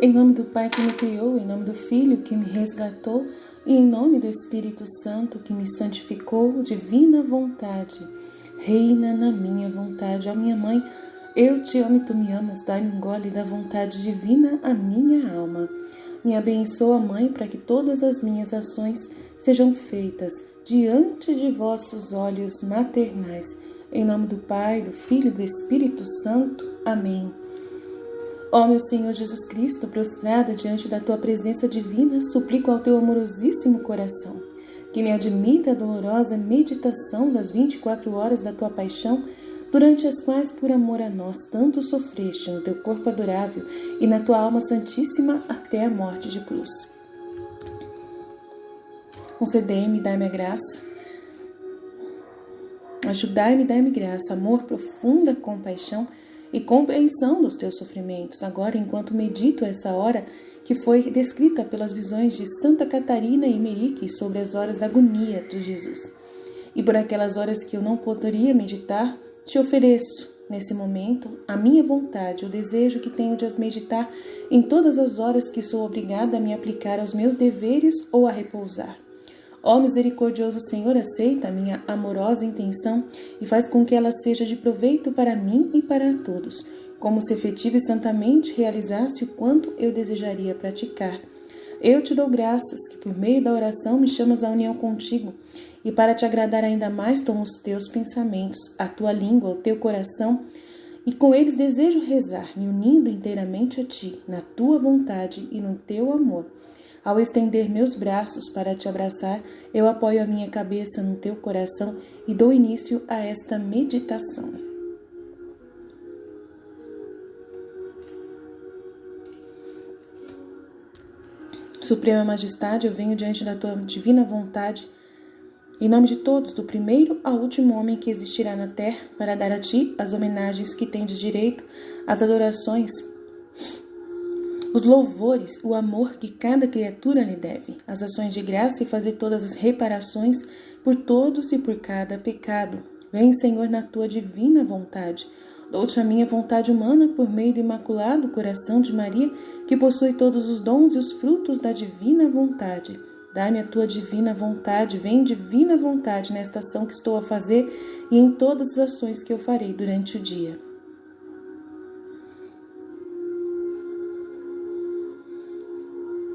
Em nome do Pai que me criou, em nome do Filho que me resgatou e em nome do Espírito Santo que me santificou, divina vontade, reina na minha vontade. Ó minha mãe, eu te amo e tu me amas, dai-me um gole da vontade divina à minha alma. Me abençoa, Mãe, para que todas as minhas ações sejam feitas diante de vossos olhos maternais. Em nome do Pai, do Filho e do Espírito Santo. Amém. Ó meu Senhor Jesus Cristo, prostrada diante da tua presença divina, suplico ao teu amorosíssimo coração que me admita a dolorosa meditação das 24 horas da tua paixão, durante as quais, por amor a nós, tanto sofreste no teu corpo adorável e na tua alma santíssima até a morte de cruz. Concedei-me, dai-me a graça. Ajudai-me, dai-me graça, amor, profunda compaixão e compreensão dos teus sofrimentos, agora enquanto medito essa hora que foi descrita pelas visões de Santa Catarina e Merique sobre as horas da agonia de Jesus. E por aquelas horas que eu não poderia meditar, te ofereço, nesse momento, a minha vontade, o desejo que tenho de as meditar em todas as horas que sou obrigada a me aplicar aos meus deveres ou a repousar. Ó misericordioso Senhor, aceita a minha amorosa intenção e faz com que ela seja de proveito para mim e para todos, como se efetiva e santamente realizasse o quanto eu desejaria praticar. Eu te dou graças que por meio da oração me chamas à união contigo e para te agradar ainda mais tomo os teus pensamentos, a tua língua, o teu coração e com eles desejo rezar, me unindo inteiramente a ti, na tua vontade e no teu amor. Ao estender meus braços para te abraçar, eu apoio a minha cabeça no teu coração e dou início a esta meditação. Suprema Majestade, eu venho diante da tua divina vontade, em nome de todos, do primeiro ao último homem que existirá na terra, para dar a ti as homenagens que tendes direito, as adorações, os louvores, o amor que cada criatura lhe deve, as ações de graça e fazer todas as reparações por todos e por cada pecado. Vem, Senhor, na tua divina vontade. Dou-te a minha vontade humana por meio do imaculado coração de Maria, que possui todos os dons e os frutos da divina vontade. Dá-me a tua divina vontade, vem divina vontade nesta ação que estou a fazer e em todas as ações que eu farei durante o dia.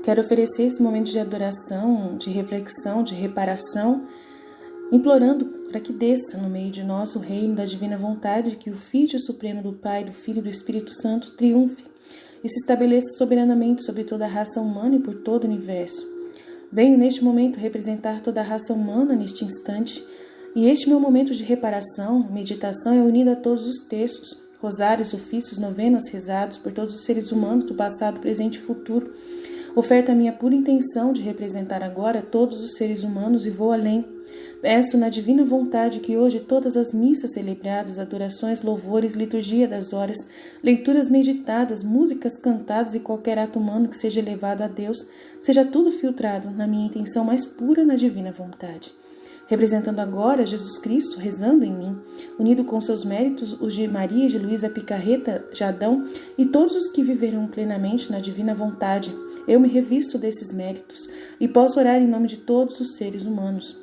Quero oferecer esse momento de adoração, de reflexão, de reparação, implorando para que desça no meio de nós o reino da divina vontade, que o Filho Supremo do Pai, do Filho e do Espírito Santo triunfe e se estabeleça soberanamente sobre toda a raça humana e por todo o universo. Venho neste momento representar toda a raça humana neste instante, e este meu momento de reparação, meditação é unido a todos os textos, rosários, ofícios, novenas rezados por todos os seres humanos do passado, presente e futuro. Oferta a minha pura intenção de representar agora todos os seres humanos e vou além. Peço na divina vontade que hoje todas as missas celebradas, adorações, louvores, liturgia das horas, leituras meditadas, músicas cantadas e qualquer ato humano que seja elevado a Deus, seja tudo filtrado na minha intenção mais pura na divina vontade. Representando agora Jesus Cristo, rezando em mim, unido com seus méritos os de Maria, de Luísa Picarreta, Jadão e todos os que viveram plenamente na divina vontade, eu me revisto desses méritos e posso orar em nome de todos os seres humanos.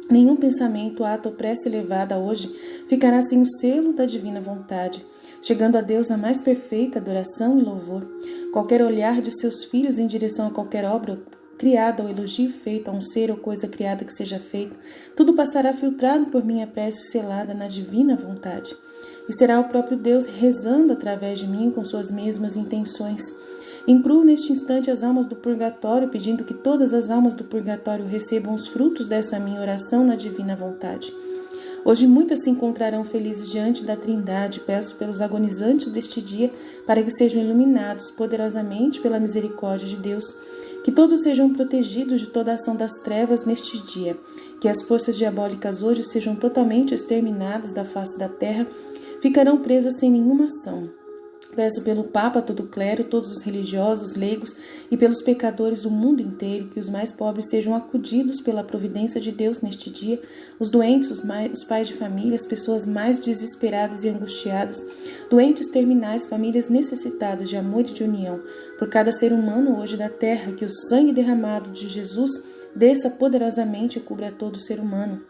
Nenhum pensamento, ato ou prece elevada hoje ficará sem o selo da divina vontade, chegando a Deus a mais perfeita adoração e louvor. Qualquer olhar de seus filhos em direção a qualquer obra criada ou elogio feito a um ser ou coisa criada que seja feito, tudo passará filtrado por minha prece selada na divina vontade. E será o próprio Deus rezando através de mim com suas mesmas intenções. Incluo neste instante as almas do purgatório, pedindo que todas as almas do purgatório recebam os frutos dessa minha oração na divina vontade. Hoje muitas se encontrarão felizes diante da Trindade. Peço pelos agonizantes deste dia para que sejam iluminados poderosamente pela misericórdia de Deus, que todos sejam protegidos de toda a ação das trevas neste dia, que as forças diabólicas hoje sejam totalmente exterminadas da face da terra, ficarão presas sem nenhuma ação. Peço pelo Papa, todo o clero, todos os religiosos, leigos e pelos pecadores do mundo inteiro, que os mais pobres sejam acudidos pela providência de Deus neste dia, os doentes, os pais de família, as pessoas mais desesperadas e angustiadas, doentes terminais, famílias necessitadas de amor e de união, por cada ser humano hoje da terra, que o sangue derramado de Jesus desça poderosamente e cubra todo ser humano.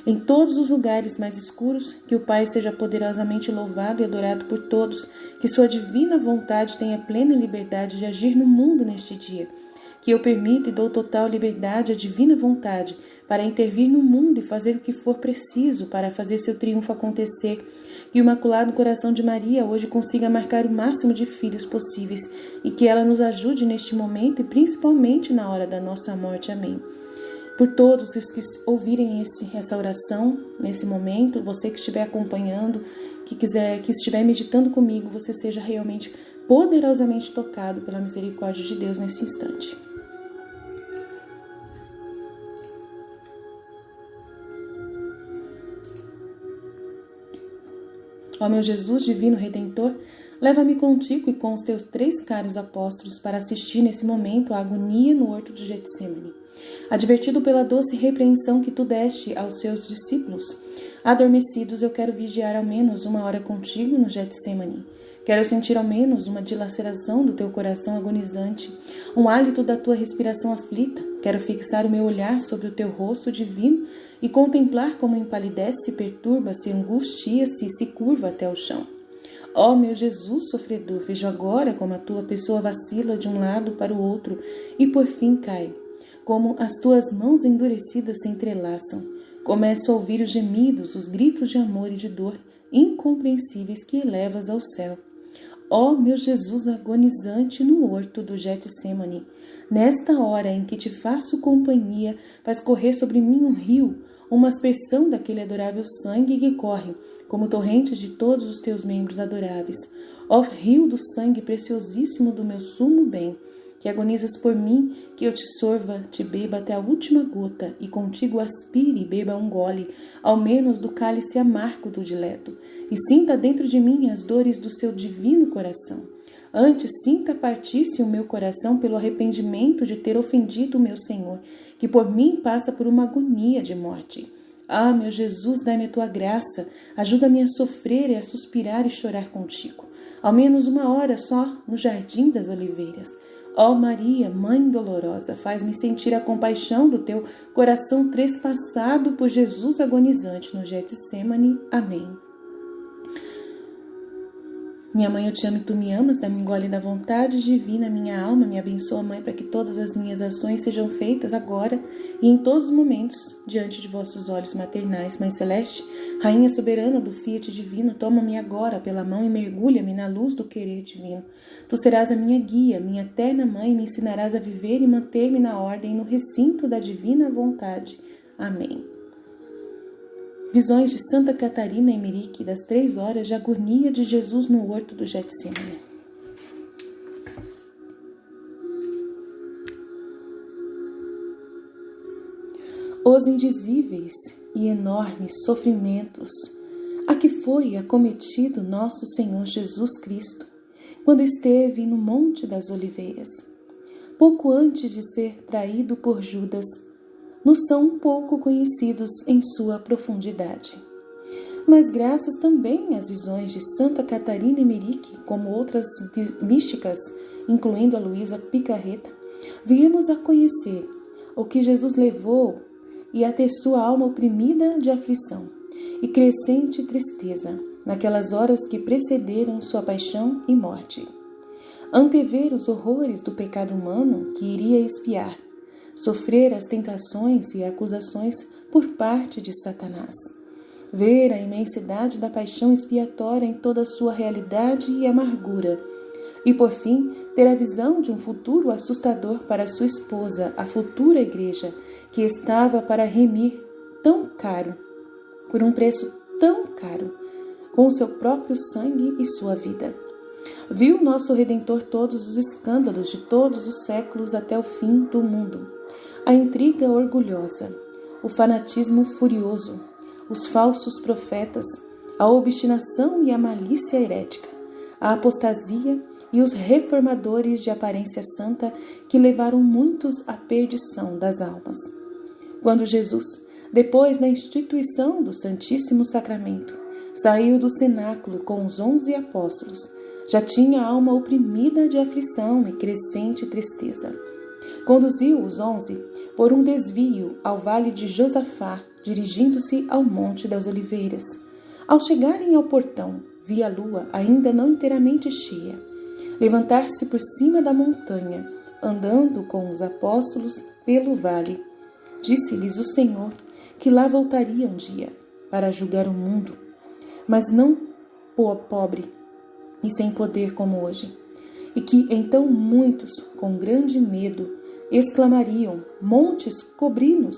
Em todos os lugares mais escuros, que o Pai seja poderosamente louvado e adorado por todos, que sua divina vontade tenha plena liberdade de agir no mundo neste dia, que eu permito e dou total liberdade à divina vontade para intervir no mundo e fazer o que for preciso para fazer seu triunfo acontecer, que o Imaculado Coração de Maria hoje consiga marcar o máximo de filhos possíveis e que ela nos ajude neste momento e principalmente na hora da nossa morte. Amém. Por todos os que ouvirem essa oração nesse momento, você que estiver acompanhando, que estiver meditando comigo, você seja realmente poderosamente tocado pela misericórdia de Deus nesse instante. Ó meu Jesus, divino Redentor, leva-me contigo e com os teus 3 caros apóstolos para assistir nesse momento à agonia no horto de Getsemane. Advertido pela doce repreensão que tu deste aos seus discípulos, adormecidos, eu quero vigiar ao menos 1 hora contigo no Getsemane. Quero sentir ao menos uma dilaceração do teu coração agonizante, um hálito da tua respiração aflita. Quero fixar o meu olhar sobre o teu rosto divino e contemplar como empalidece, perturba-se, angustia-se e se curva até o chão. Ó meu Jesus sofredor, vejo agora como a tua pessoa vacila de um lado para o outro e por fim cai. Como as tuas mãos endurecidas se entrelaçam. Começo a ouvir os gemidos, os gritos de amor e de dor incompreensíveis que elevas ao céu. Ó meu Jesus agonizante no horto do Getsemane, nesta hora em que te faço companhia, faz correr sobre mim um rio, uma aspersão daquele adorável sangue que corre, como torrente de todos os teus membros adoráveis. Ó rio do sangue preciosíssimo do meu sumo bem, que agonizas por mim, que eu te sorva, te beba até a última gota, e contigo aspire e beba um gole, ao menos do cálice amargo do dileto, e sinta dentro de mim as dores do seu divino coração. Antes sinta partisse o meu coração pelo arrependimento de ter ofendido o meu Senhor, que por mim passa por uma agonia de morte. Ah, meu Jesus, dai-me a tua graça, ajuda-me a sofrer e a suspirar e chorar contigo, ao menos 1 hora só no jardim das oliveiras. Ó Maria, Mãe dolorosa, faz-me sentir a compaixão do teu coração trespassado por Jesus agonizante no Getsemane. Amém. Minha mãe, eu te amo e tu me amas, dá-me um gole da vontade divina, minha alma, me abençoa, Mãe, para que todas as minhas ações sejam feitas agora e em todos os momentos diante de vossos olhos maternais. Mãe Celeste, Rainha soberana do Fiat divino, toma-me agora pela mão e mergulha-me na luz do querer divino. Tu serás a minha guia, minha eterna Mãe, e me ensinarás a viver e manter-me na ordem e no recinto da divina vontade. Amém. Visões de Santa Catarina Emerick das 3 horas de agonia de Jesus no horto do Getsemane. Os indizíveis e enormes sofrimentos a que foi acometido nosso Senhor Jesus Cristo quando esteve no Monte das Oliveiras, pouco antes de ser traído por Judas, nos são pouco conhecidos em sua profundidade. Mas graças também às visões de Santa Catarina Emerick, como outras místicas, incluindo a Luísa Picarreta, viemos a conhecer o que Jesus levou e a ter sua alma oprimida de aflição e crescente tristeza naquelas horas que precederam sua paixão e morte. Antever os horrores do pecado humano que iria expiar, sofrer as tentações e acusações por parte de Satanás, ver a imensidade da paixão expiatória em toda a sua realidade e amargura, e por fim ter a visão de um futuro assustador para sua esposa, a futura igreja, que estava para remir tão caro, por um preço tão caro, com o seu próprio sangue e sua vida. Viu nosso Redentor todos os escândalos de todos os séculos até o fim do mundo, a intriga orgulhosa, o fanatismo furioso, os falsos profetas, a obstinação e a malícia herética, a apostasia e os reformadores de aparência santa que levaram muitos à perdição das almas. Quando Jesus, depois da instituição do Santíssimo Sacramento, saiu do cenáculo com os 11 apóstolos, já tinha a alma oprimida de aflição e crescente tristeza. Conduziu os 11 por um desvio ao vale de Josafá, dirigindo-se ao Monte das Oliveiras. Ao chegarem ao portão, vi a lua ainda não inteiramente cheia, levantar-se por cima da montanha, andando com os apóstolos pelo vale. Disse-lhes o Senhor que lá voltaria um dia para julgar o mundo, mas não pobre e sem poder como hoje. E que então muitos, com grande medo, exclamariam: montes, cobri-nos!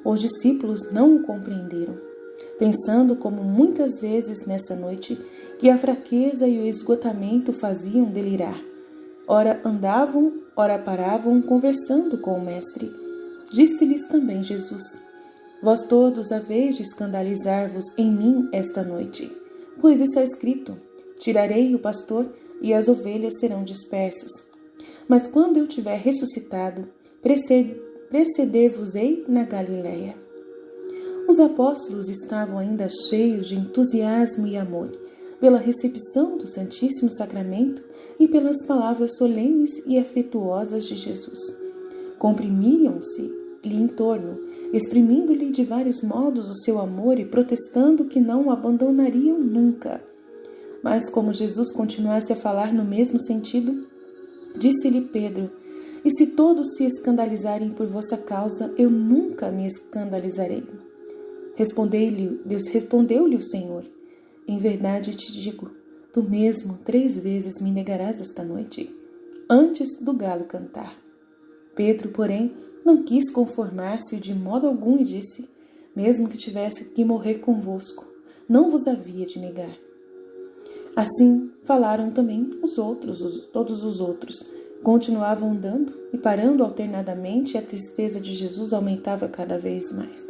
Os discípulos não o compreenderam, pensando, como muitas vezes nessa noite, que a fraqueza e o esgotamento faziam delirar. Ora andavam, ora paravam, conversando com o Mestre. Disse-lhes também Jesus: vós todos haveis de escandalizar-vos em mim esta noite, pois está escrito: tirarei o pastor e as ovelhas serão dispersas. Mas quando eu tiver ressuscitado, preceder-vos-ei na Galiléia. Os apóstolos estavam ainda cheios de entusiasmo e amor pela recepção do Santíssimo Sacramento e pelas palavras solenes e afetuosas de Jesus. Comprimiam-se-lhe em torno, exprimindo-lhe de vários modos o seu amor e protestando que não o abandonariam nunca. Mas como Jesus continuasse a falar no mesmo sentido, disse-lhe Pedro: e se todos se escandalizarem por vossa causa, eu nunca me escandalizarei. Respondeu-lhe o Senhor: em verdade te digo, tu mesmo 3 vezes me negarás esta noite, antes do galo cantar. Pedro, porém, não quis conformar-se de modo algum e disse: mesmo que tivesse que morrer convosco, não vos havia de negar. Assim falaram também todos os outros. Continuavam andando e parando alternadamente, e a tristeza de Jesus aumentava cada vez mais.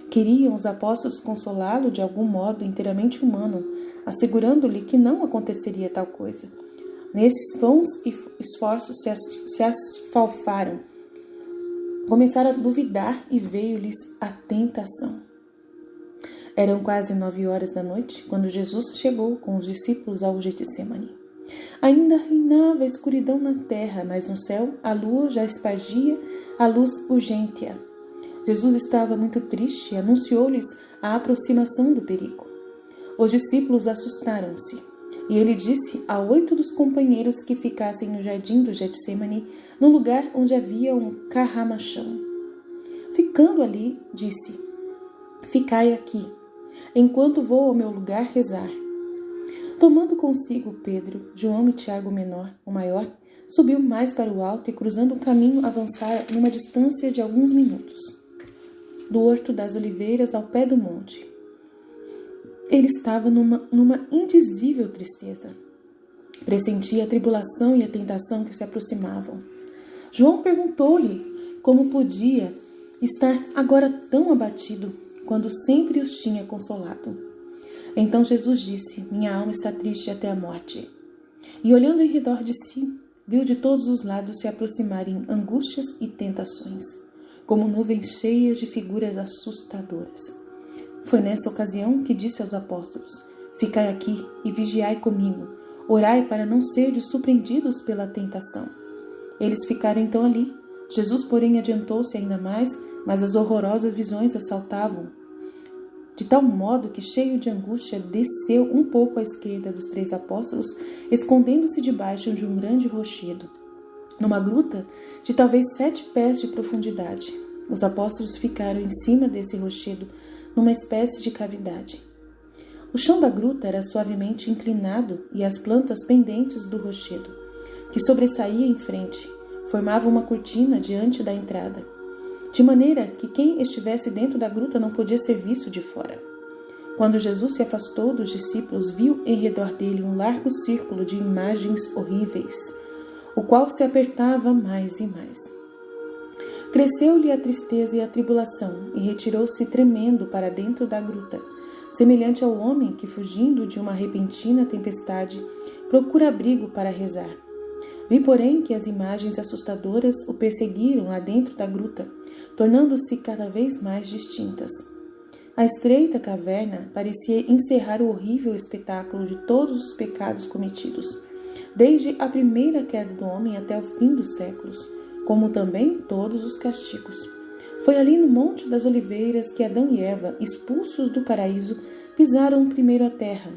Queriam os apóstolos consolá-lo de algum modo inteiramente humano, assegurando-lhe que não aconteceria tal coisa. Nesses vãos esforços se asfalfaram. Começaram a duvidar e veio-lhes a tentação. Eram quase 9 horas da noite, quando Jesus chegou com os discípulos ao Getsemane. Ainda reinava a escuridão na terra, mas no céu a lua já espargia a luz urgente-a. Jesus estava muito triste e anunciou-lhes a aproximação do perigo. Os discípulos assustaram-se, e ele disse a 8 dos companheiros que ficassem no jardim do Getsemane, no lugar onde havia um carramachão. Ficando ali, disse: ficai aqui, enquanto vou ao meu lugar rezar. Tomando consigo Pedro, João e Tiago o maior, subiu mais para o alto e, cruzando o caminho, avançara numa distância de alguns minutos, do Horto das Oliveiras ao pé do monte. Ele estava numa indizível tristeza. Pressentia a tribulação e a tentação que se aproximavam. João perguntou-lhe como podia estar agora tão abatido, quando sempre os tinha consolado. Então Jesus disse: minha alma está triste até a morte. E olhando em redor de si, viu de todos os lados se aproximarem angústias e tentações, como nuvens cheias de figuras assustadoras. Foi nessa ocasião que disse aos apóstolos: ficai aqui e vigiai comigo, orai para não serdes surpreendidos pela tentação. Eles ficaram então ali. Jesus, porém, adiantou-se ainda mais, mas as horrorosas visões assaltavam, de tal modo que, cheio de angústia, desceu um pouco à esquerda dos 3 apóstolos, escondendo-se debaixo de um grande rochedo, numa gruta de talvez 7 pés de profundidade. Os apóstolos ficaram em cima desse rochedo, numa espécie de cavidade. O chão da gruta era suavemente inclinado e as plantas pendentes do rochedo, que sobressaía em frente, formavam uma cortina diante da entrada, de maneira que quem estivesse dentro da gruta não podia ser visto de fora. Quando Jesus se afastou dos discípulos, viu em redor dele um largo círculo de imagens horríveis, o qual se apertava mais e mais. Cresceu-lhe a tristeza e a tribulação, e retirou-se tremendo para dentro da gruta, semelhante ao homem que, fugindo de uma repentina tempestade, procura abrigo para rezar. Vi, porém, que as imagens assustadoras o perseguiram lá dentro da gruta, tornando-se cada vez mais distintas. A estreita caverna parecia encerrar o horrível espetáculo de todos os pecados cometidos, desde a primeira queda do homem até o fim dos séculos, como também todos os castigos. Foi ali no Monte das Oliveiras que Adão e Eva, expulsos do paraíso, pisaram primeiro a terra,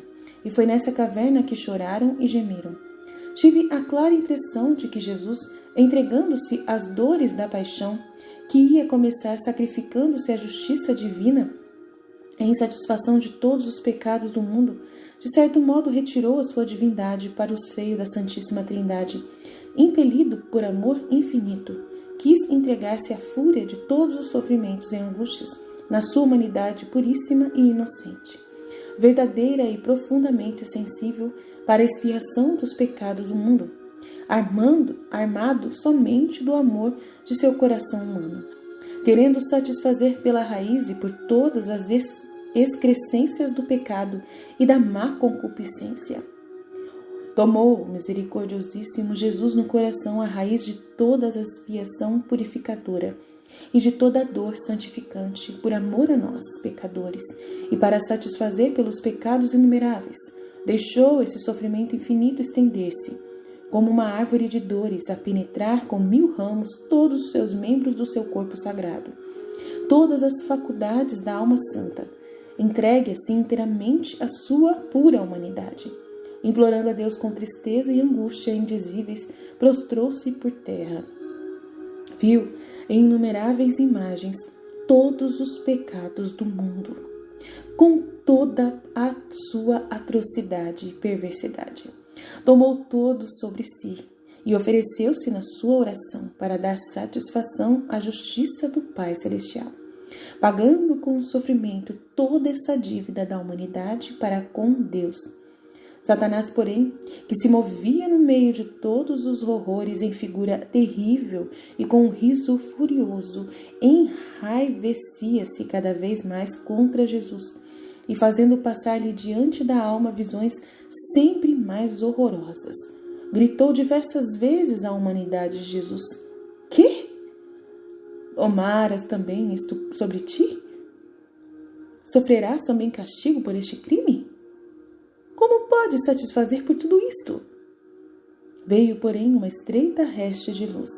e foi nessa caverna que choraram e gemeram. Tive a clara impressão de que Jesus, entregando-se às dores da paixão, que ia começar sacrificando-se à justiça divina, em satisfação de todos os pecados do mundo, de certo modo retirou a sua divindade para o seio da Santíssima Trindade. Impelido por amor infinito, quis entregar-se à fúria de todos os sofrimentos e angústias, na sua humanidade puríssima e inocente, verdadeira e profundamente sensível para a expiação dos pecados do mundo, armado somente do amor de seu coração humano, querendo satisfazer pela raiz e por todas as excrescências do pecado e da má concupiscência. Tomou o misericordiosíssimo Jesus no coração a raiz de toda a expiação purificadora e de toda a dor santificante por amor a nós, pecadores, e para satisfazer pelos pecados inumeráveis, deixou esse sofrimento infinito estender-se, como uma árvore de dores, a penetrar com 1000 ramos todos os seus membros do seu corpo sagrado, todas as faculdades da alma santa, entregue assim inteiramente à sua pura humanidade. Implorando a Deus com tristeza e angústia indizíveis, prostrou-se por terra. Viu em inumeráveis imagens todos os pecados do mundo, com toda a sua atrocidade e perversidade. Tomou todos sobre si e ofereceu-se na sua oração para dar satisfação à justiça do Pai Celestial, pagando com o sofrimento toda essa dívida da humanidade para com Deus. Satanás, porém, que se movia no meio de todos os horrores em figura terrível e com um riso furioso, enraivecia-se cada vez mais contra Jesus e fazendo passar-lhe diante da alma visões sempre mais horrorosas, gritou diversas vezes à humanidade de Jesus: "Que? Tomaras também isto sobre ti? Sofrerás também castigo por este crime? Como pode satisfazer por tudo isto?" Veio, porém, uma estreita reste de luz,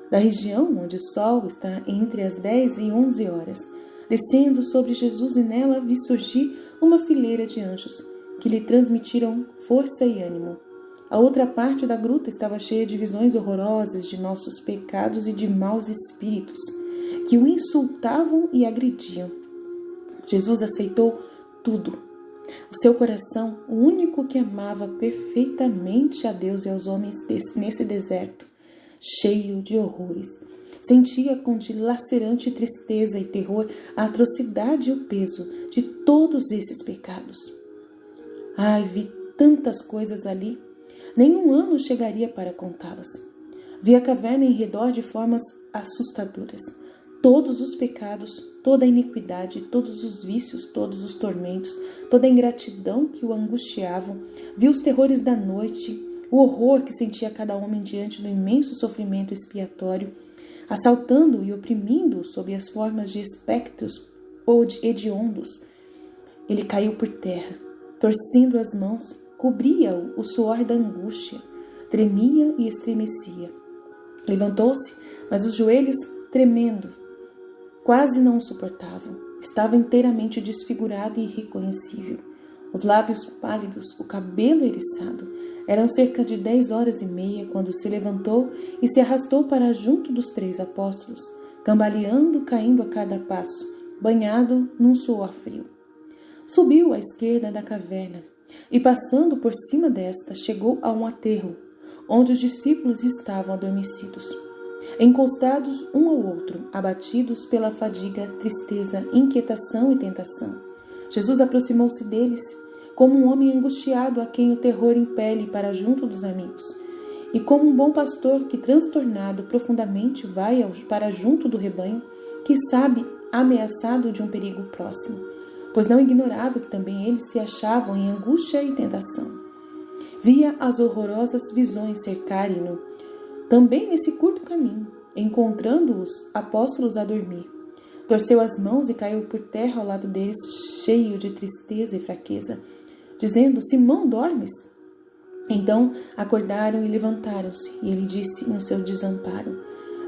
da região onde o sol está entre as 10 e 11 horas, descendo sobre Jesus, e nela vi surgir uma fileira de anjos, que lhe transmitiram força e ânimo. A outra parte da gruta estava cheia de visões horrorosas de nossos pecados e de maus espíritos, que o insultavam e agrediam. Jesus aceitou tudo. O seu coração, o único que amava perfeitamente a Deus e aos homens nesse deserto, cheio de horrores, sentia com dilacerante tristeza e terror a atrocidade e o peso de todos esses pecados. Ai, vi tantas coisas ali, nenhum ano chegaria para contá-las. Vi a caverna em redor de formas assustadoras, todos os pecados, toda a iniquidade, todos os vícios, todos os tormentos, toda a ingratidão que o angustiavam. Vi os terrores da noite, o horror que sentia cada homem diante do imenso sofrimento expiatório, assaltando e oprimindo-o sob as formas de espectros ou de hediondos. Ele caiu por terra, torcendo as mãos, cobria-o o suor da angústia, tremia e estremecia. Levantou-se, mas os joelhos, tremendo, quase não o suportavam. Estava inteiramente desfigurado e irreconhecível. Os lábios pálidos, o cabelo eriçado. Eram cerca de 10h30 quando se levantou e se arrastou para junto dos 3 apóstolos, cambaleando, caindo a cada passo, banhado num suor frio. Subiu à esquerda da caverna e, passando por cima desta, chegou a um aterro, onde os discípulos estavam adormecidos, encostados um ao outro, abatidos pela fadiga, tristeza, inquietação e tentação. Jesus aproximou-se deles, como um homem angustiado a quem o terror impele para junto dos amigos, e como um bom pastor que, transtornado profundamente, vai para junto do rebanho, que sabe ameaçado de um perigo próximo, pois não ignorava que também eles se achavam em angústia e tentação. Via as horrorosas visões cercarem-no, também nesse curto caminho, encontrando os apóstolos a dormir. Torceu as mãos e caiu por terra ao lado deles, cheio de tristeza e fraqueza, dizendo: Simão, dormes? Então acordaram e levantaram-se, e ele disse no seu desamparo: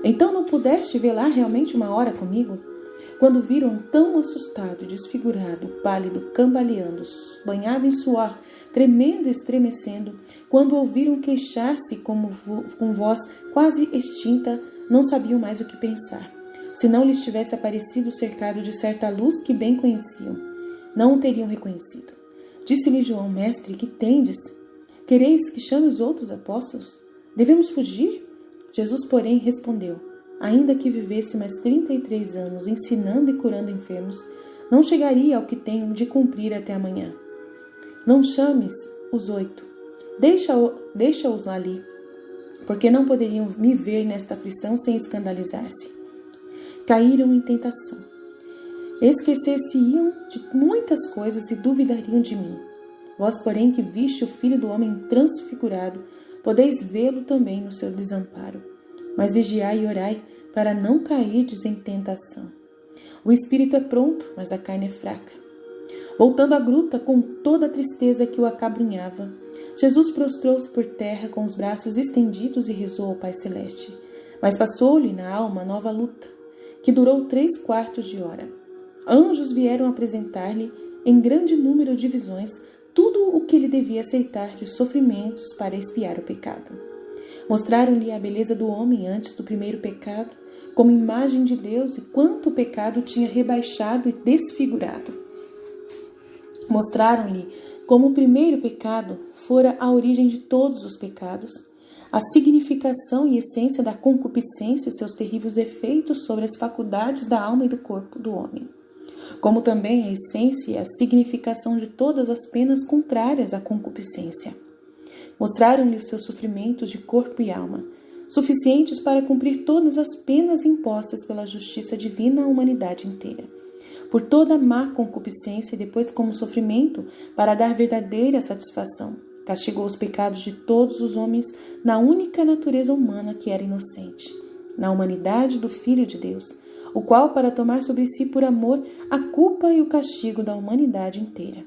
Então não pudeste velar realmente uma hora comigo? Quando viram tão assustado, desfigurado, pálido, cambaleando, banhado em suor, tremendo e estremecendo, quando ouviram queixar-se com voz quase extinta, não sabiam mais o que pensar. Se não lhes tivesse aparecido cercado de certa luz que bem conheciam, não o teriam reconhecido. Disse-lhe João: Mestre, que tendes? Quereis que chame os outros apóstolos? Devemos fugir? Jesus, porém, respondeu: Ainda que vivesse mais 33 anos ensinando e curando enfermos, não chegaria ao que tenho de cumprir até amanhã. Não chames os 8, deixa-os ali, porque não poderiam me ver nesta aflição sem escandalizar-se. Caíram em tentação. Esquecer-se-iam de muitas coisas e duvidariam de mim. Vós, porém, que viste o Filho do Homem transfigurado, podeis vê-lo também no seu desamparo. Mas vigiai e orai, para não cairdes em tentação. O espírito é pronto, mas a carne é fraca. Voltando à gruta, com toda a tristeza que o acabrunhava, Jesus prostrou-se por terra com os braços estendidos e rezou ao Pai Celeste. Mas passou-lhe na alma nova luta, que durou 3/4 de hora. Anjos vieram apresentar-lhe, em grande número de visões, tudo o que ele devia aceitar de sofrimentos para expiar o pecado. Mostraram-lhe a beleza do homem antes do primeiro pecado, como imagem de Deus, e quanto o pecado tinha rebaixado e desfigurado. Mostraram-lhe como o primeiro pecado fora a origem de todos os pecados, a significação e essência da concupiscência e seus terríveis efeitos sobre as faculdades da alma e do corpo do homem, como também a essência e a significação de todas as penas contrárias à concupiscência. Mostraram-lhe os seus sofrimentos de corpo e alma, suficientes para cumprir todas as penas impostas pela justiça divina à humanidade inteira, por toda a má concupiscência, e depois como sofrimento para dar verdadeira satisfação. Castigou os pecados de todos os homens na única natureza humana que era inocente, na humanidade do Filho de Deus, o qual, para tomar sobre si por amor a culpa e o castigo da humanidade inteira,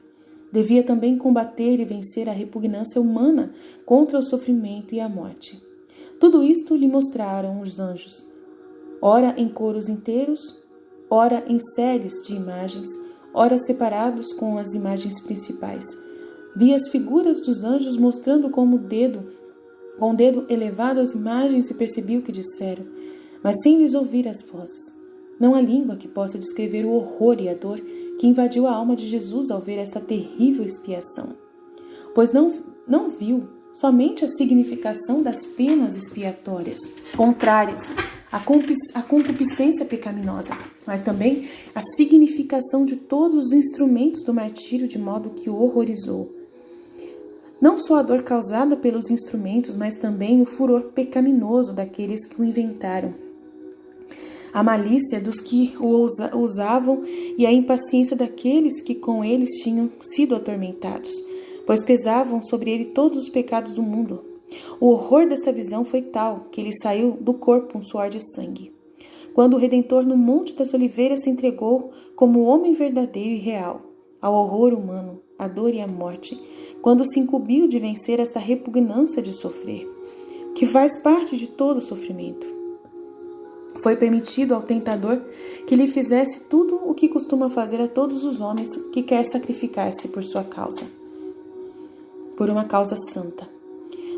devia também combater e vencer a repugnância humana contra o sofrimento e a morte. Tudo isto lhe mostraram os anjos, ora em coros inteiros, ora em séries de imagens, ora separados com as imagens principais. Vi as figuras dos anjos mostrando com o dedo elevado as imagens, e percebi o que disseram, mas sem lhes ouvir as vozes. Não há língua que possa descrever o horror e a dor que invadiu a alma de Jesus ao ver esta terrível expiação, pois não viu somente a significação das penas expiatórias contrárias à concupiscência pecaminosa, mas também a significação de todos os instrumentos do martírio, de modo que o horrorizou. Não só a dor causada pelos instrumentos, mas também o furor pecaminoso daqueles que o inventaram, a malícia dos que o usavam e a impaciência daqueles que com eles tinham sido atormentados, pois pesavam sobre ele todos os pecados do mundo. O horror desta visão foi tal que lhe saiu do corpo um suor de sangue. Quando o Redentor no Monte das Oliveiras se entregou como homem verdadeiro e real ao horror humano, à dor e à morte, quando se incumbiu de vencer esta repugnância de sofrer, que faz parte de todo o sofrimento, foi permitido ao tentador que lhe fizesse tudo o que costuma fazer a todos os homens que quer sacrificar-se por sua causa, por uma causa santa.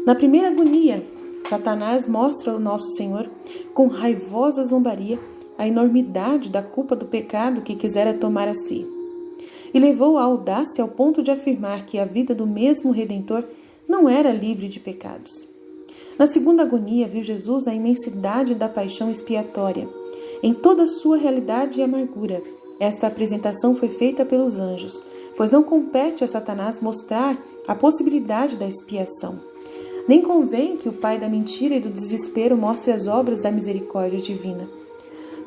Na primeira agonia, Satanás mostra ao nosso Senhor, com raivosa zombaria, a enormidade da culpa do pecado que quisera tomar a si, e levou a audácia ao ponto de afirmar que a vida do mesmo Redentor não era livre de pecados. Na segunda agonia, viu Jesus a imensidade da paixão expiatória, em toda a sua realidade e amargura. Esta apresentação foi feita pelos anjos, pois não compete a Satanás mostrar a possibilidade da expiação. Nem convém que o pai da mentira e do desespero mostre as obras da misericórdia divina.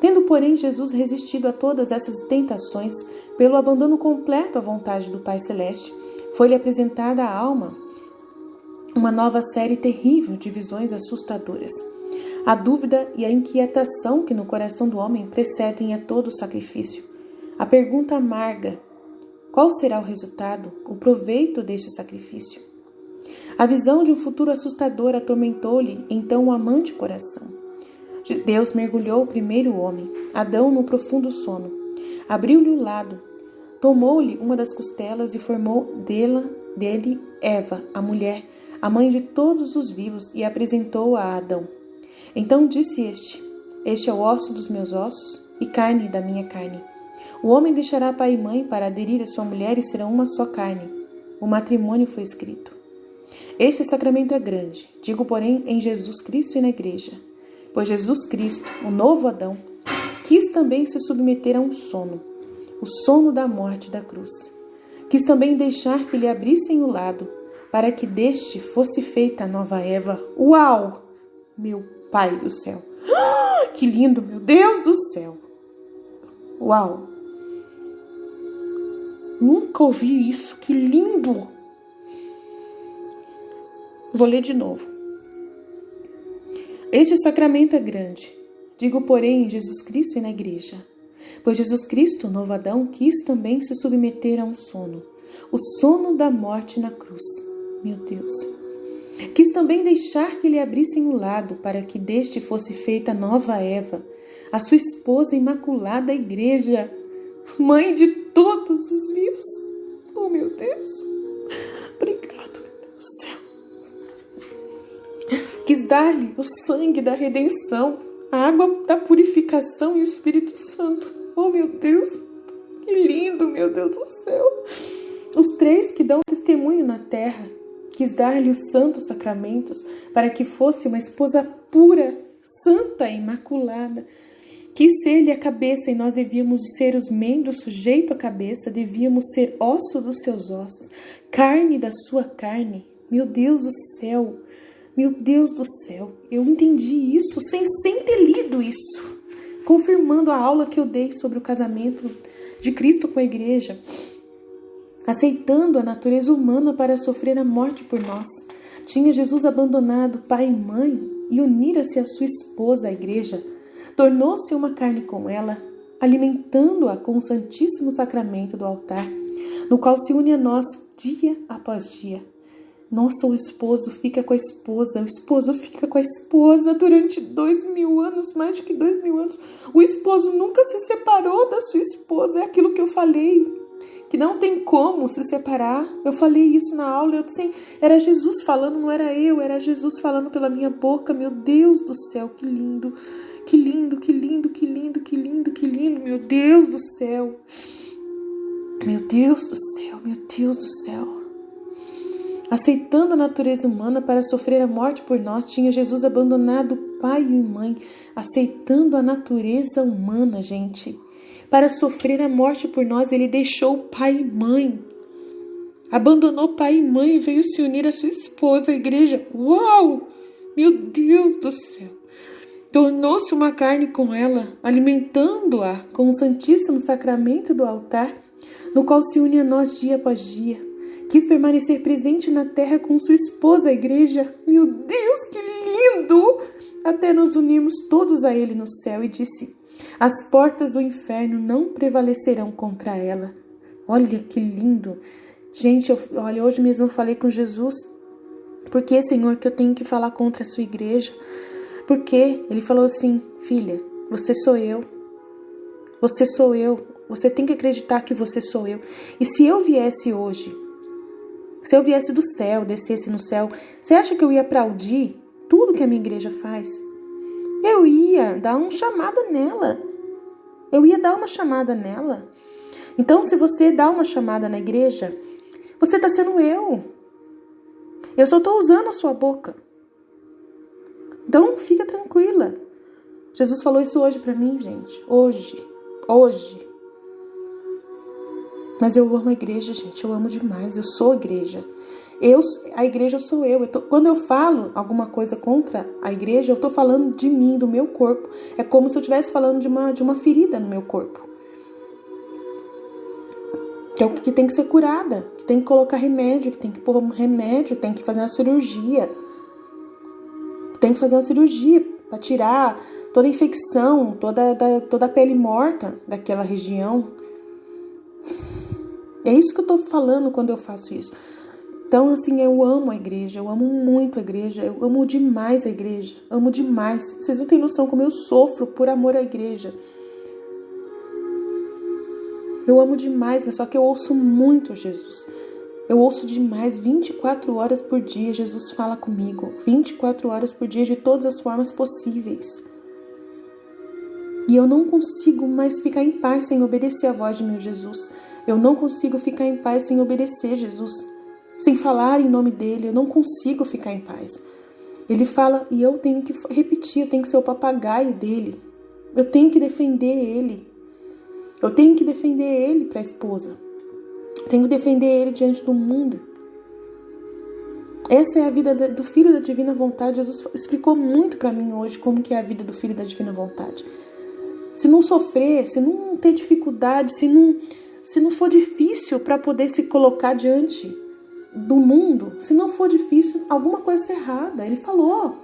Tendo, porém, Jesus resistido a todas essas tentações, pelo abandono completo à vontade do Pai Celeste, foi-lhe apresentada a alma uma nova série terrível de visões assustadoras. A dúvida e a inquietação que no coração do homem precedem a todo sacrifício. A pergunta amarga: qual será o resultado, o proveito deste sacrifício? A visão de um futuro assustador atormentou-lhe então o amante coração. Deus mergulhou o primeiro homem, Adão, no profundo sono. Abriu-lhe o lado, tomou-lhe uma das costelas e formou dele Eva, a mulher, a mãe de todos os vivos, e apresentou-a a Adão. Então disse este é o osso dos meus ossos e carne da minha carne. O homem deixará pai e mãe para aderir a sua mulher e serão uma só carne. O matrimônio foi escrito. Este sacramento é grande, digo, porém, em Jesus Cristo e na Igreja. Pois Jesus Cristo, o novo Adão, quis também se submeter a um sono, o sono da morte da cruz. Quis também deixar que lhe abrissem o lado, para que deste fosse feita a nova Eva. Uau! Meu Pai do céu! Que lindo, meu Deus do céu! Uau! Nunca ouvi isso, que lindo! Vou ler de novo. Este sacramento é grande, digo, porém, em Jesus Cristo e na Igreja. Pois Jesus Cristo, o novo Adão, quis também se submeter a um sono, o sono da morte na cruz. Meu Deus! Quis também deixar que lhe abrissem o lado, para que deste fosse feita a nova Eva, a sua esposa imaculada Igreja, mãe de todos os vivos. Oh, meu Deus! Obrigado, meu Deus do céu! Quis dar-lhe o sangue da redenção, a água da purificação e o Espírito Santo. Oh, meu Deus! Que lindo, meu Deus do céu! Os três que dão testemunho na terra. Quis dar-lhe os santos sacramentos para que fosse uma esposa pura, santa e imaculada. Quis ser-lhe a cabeça e nós devíamos ser os membros sujeitos à cabeça, devíamos ser osso dos seus ossos, carne da sua carne. Meu Deus do céu! Meu Deus do céu! Eu entendi isso sem ter lido isso, confirmando a aula que eu dei sobre o casamento de Cristo com a Igreja. Aceitando a natureza humana para sofrer a morte por nós, tinha Jesus abandonado pai e mãe e unira-se à sua esposa, a Igreja. Tornou-se uma carne com ela, alimentando-a com o Santíssimo Sacramento do altar, no qual se une a nós dia após dia. Nossa, o esposo fica com a esposa, o esposo fica com a esposa durante 2000 anos, mais de que 2000 anos. O esposo nunca se separou da sua esposa, é aquilo que eu falei, que não tem como se separar. Eu falei isso na aula, eu disse, era Jesus falando, não era eu, era Jesus falando pela minha boca. Meu Deus do céu, que lindo, que lindo, que lindo, que lindo, que lindo, que lindo, meu Deus do céu. Meu Deus do céu, meu Deus do céu. Aceitando a natureza humana para sofrer a morte por nós, tinha Jesus abandonado pai e mãe, aceitando a natureza humana, gente. Para sofrer a morte por nós, ele deixou pai e mãe. Abandonou pai e mãe e veio se unir à sua esposa, a Igreja. Uau! Meu Deus do céu! Tornou-se uma carne com ela, alimentando-a com o Santíssimo Sacramento do altar, no qual se une a nós dia após dia. Quis permanecer presente na terra com sua esposa, a Igreja. Meu Deus, que lindo! Até nos unirmos todos a ele no céu, e disse: as portas do inferno não prevalecerão contra ela. Olha que lindo. Gente, olha, hoje mesmo eu falei com Jesus. Por que, Senhor, que eu tenho que falar contra a sua Igreja? Porque ele falou assim: filha, você sou eu. Você sou eu. Você tem que acreditar que você sou eu. E se eu viesse hoje, se eu viesse do céu, descesse no céu, você acha que eu ia aplaudir tudo que a minha Igreja faz? Eu ia dar uma chamada nela. Eu ia dar uma chamada nela. Então, se você dá uma chamada na Igreja, você está sendo eu. Eu só estou usando a sua boca. Então, fica tranquila. Jesus falou isso hoje para mim, gente. Hoje. Mas eu amo a Igreja, gente. Eu amo demais. Eu sou a Igreja. A Igreja sou eu. Quando eu falo alguma coisa contra a Igreja, eu estou falando de mim, do meu corpo. É como se eu estivesse falando de uma ferida no meu corpo. que tem que ser curada, que tem que colocar remédio, que tem que pôr um remédio, tem que fazer uma cirurgia. Tem que fazer uma cirurgia para tirar toda a infecção, toda a pele morta daquela região. É isso que eu tô falando quando eu faço isso. Então, assim, eu amo a igreja, eu amo muito a igreja, eu amo demais a igreja, amo demais. Vocês não têm noção como eu sofro por amor à igreja. Eu amo demais, mas só que eu ouço muito Jesus. Eu ouço demais, 24 horas por dia, Jesus fala comigo. 24 horas por dia, de todas as formas possíveis. E eu não consigo mais ficar em paz sem obedecer a voz de meu Jesus. Eu não consigo ficar em paz sem obedecer Jesus. Sem falar em nome dele, eu não consigo ficar em paz. Ele fala e eu tenho que repetir, eu tenho que ser o papagaio dele. Eu tenho que defender ele. Eu tenho que defender ele para a esposa. Tenho que defender ele diante do mundo. Essa é a vida do Filho da Divina Vontade. Jesus explicou muito para mim hoje como que é a vida do Filho da Divina Vontade. Se não sofrer, se não ter dificuldade, se não for difícil para poder se colocar diante do mundo, se não for difícil, alguma coisa está errada. Ele falou,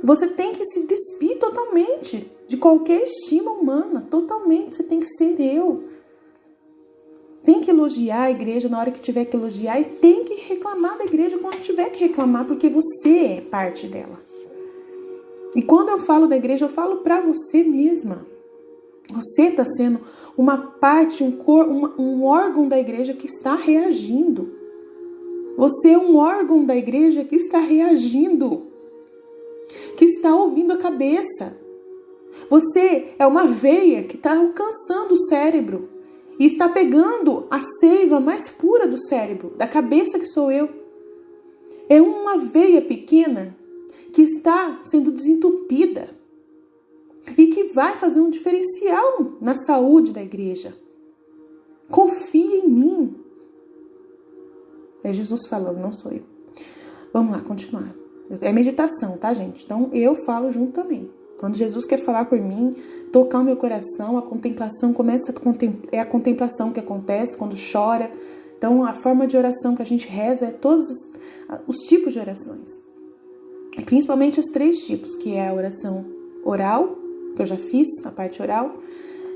você tem que se despir totalmente de qualquer estima humana, totalmente, você tem que ser eu. Tem que elogiar a igreja na hora que tiver que elogiar e tem que reclamar da igreja quando tiver que reclamar, porque você é parte dela. E quando eu falo da igreja, eu falo para você mesma. Você está sendo uma parte, um órgão da igreja que está reagindo. Você é um órgão da igreja que está reagindo, que está ouvindo a cabeça. Você é uma veia que está alcançando o cérebro e está pegando a seiva mais pura do cérebro, da cabeça que sou eu. É uma veia pequena que está sendo desentupida e que vai fazer um diferencial na saúde da igreja. Confia em mim. É Jesus falando, não sou eu. Vamos lá, continuar. É meditação, tá, gente? Então eu falo junto também. Quando Jesus quer falar por mim, tocar o meu coração, a contemplação começa é a contemplação que acontece quando chora. Então a forma de oração que a gente reza é todos os tipos de orações. Principalmente os 3 tipos, que é a oração oral, que eu já fiz, a parte oral,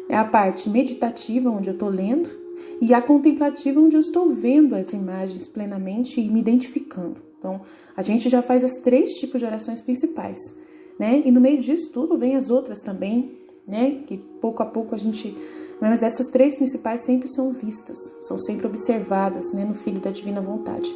é a parte meditativa, onde eu estou lendo, e a contemplativa, onde eu estou vendo as imagens plenamente e me identificando. Então, a gente já faz as 3 tipos de orações principais, né? E no meio disso tudo vem as outras também, né? Que pouco a pouco a gente... Mas essas 3 principais sempre são vistas, são sempre observadas, né? No Filho da Divina Vontade.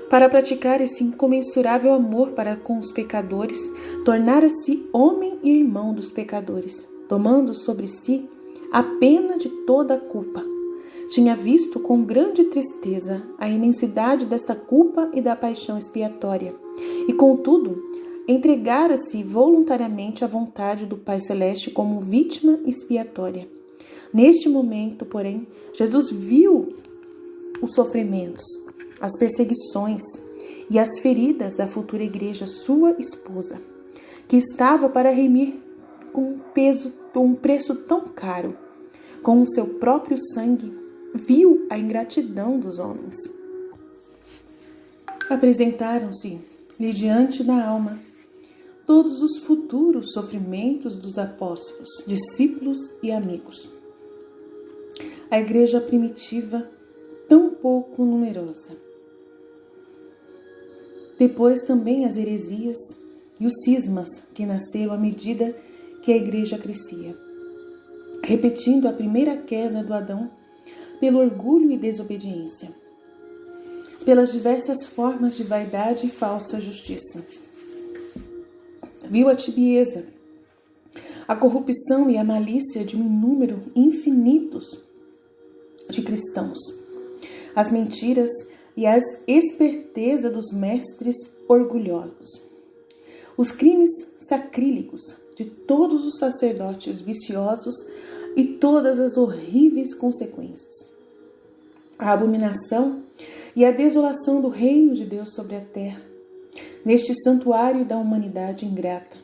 Para praticar esse incomensurável amor para com os pecadores, tornara-se homem e irmão dos pecadores, tomando sobre si a pena de toda a culpa. Tinha visto com grande tristeza a imensidade desta culpa e da paixão expiatória, e, contudo, entregara-se voluntariamente à vontade do Pai Celeste como vítima expiatória. Neste momento, porém, Jesus viu os sofrimentos, as perseguições e as feridas da futura igreja, sua esposa, que estava para remir com um preço tão caro, com o seu próprio sangue, viu a ingratidão dos homens. Apresentaram-se-lhe diante da alma todos os futuros sofrimentos dos apóstolos, discípulos e amigos. A igreja primitiva, tão pouco numerosa. Depois também as heresias e os cismas que nasceram à medida que a igreja crescia, repetindo a primeira queda do Adão pelo orgulho e desobediência, pelas diversas formas de vaidade e falsa justiça. Viu a tibieza, a corrupção e a malícia de um número infinitos de cristãos, as mentiras e a esperteza dos mestres orgulhosos, os crimes sacrílegos de todos os sacerdotes viciosos e todas as horríveis consequências, a abominação e a desolação do reino de Deus sobre a terra, neste santuário da humanidade ingrata,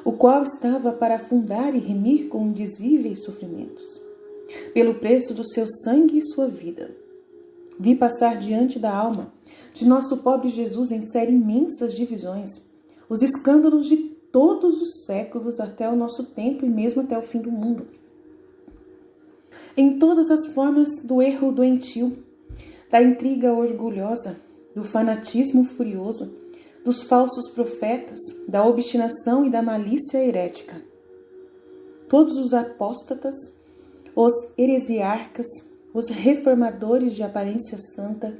o qual estava para afundar e remir com indizíveis sofrimentos, pelo preço do seu sangue e sua vida. Vi passar diante da alma de nosso pobre Jesus em série imensas divisões, os escândalos de todos os séculos até o nosso tempo e mesmo até o fim do mundo. Em todas as formas do erro doentio, da intriga orgulhosa, do fanatismo furioso, dos falsos profetas, da obstinação e da malícia herética. Todos os apóstatas, os heresiarcas, os reformadores de aparência santa,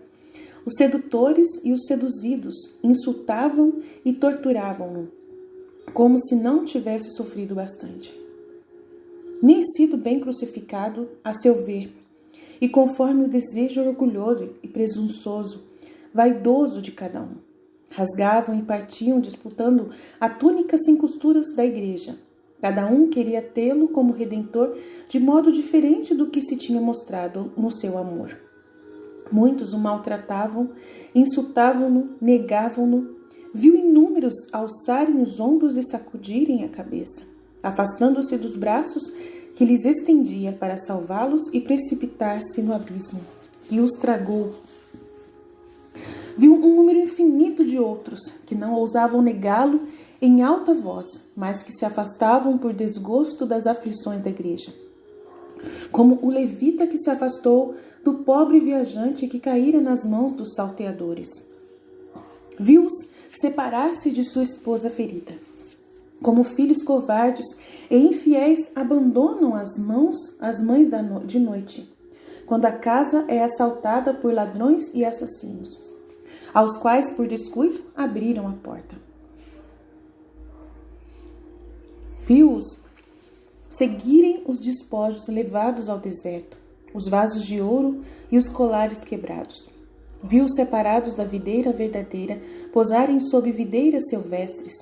os sedutores e os seduzidos insultavam e torturavam-no, como se não tivesse sofrido bastante, nem sido bem crucificado a seu ver, e conforme o desejo orgulhoso e presunçoso, vaidoso de cada um. Rasgavam e partiam disputando a túnica sem costuras da igreja. Cada um queria tê-lo como redentor de modo diferente do que se tinha mostrado no seu amor. Muitos o maltratavam, insultavam-no, negavam-no. Viu inúmeros alçarem os ombros e sacudirem a cabeça, afastando-se dos braços que lhes estendia para salvá-los e precipitar-se no abismo, que os tragou. Viu um número infinito de outros que não ousavam negá-lo em alta voz, mas que se afastavam por desgosto das aflições da igreja. Como o levita que se afastou do pobre viajante que caíra nas mãos dos salteadores. Viu-os separar-se de sua esposa ferida. Como filhos covardes e infiéis abandonam as mães de noite, quando a casa é assaltada por ladrões e assassinos, aos quais, por descuido, abriram a porta. Viu-os seguirem os despojos levados ao deserto, os vasos de ouro e os colares quebrados. Viu-os separados da videira verdadeira posarem sob videiras silvestres.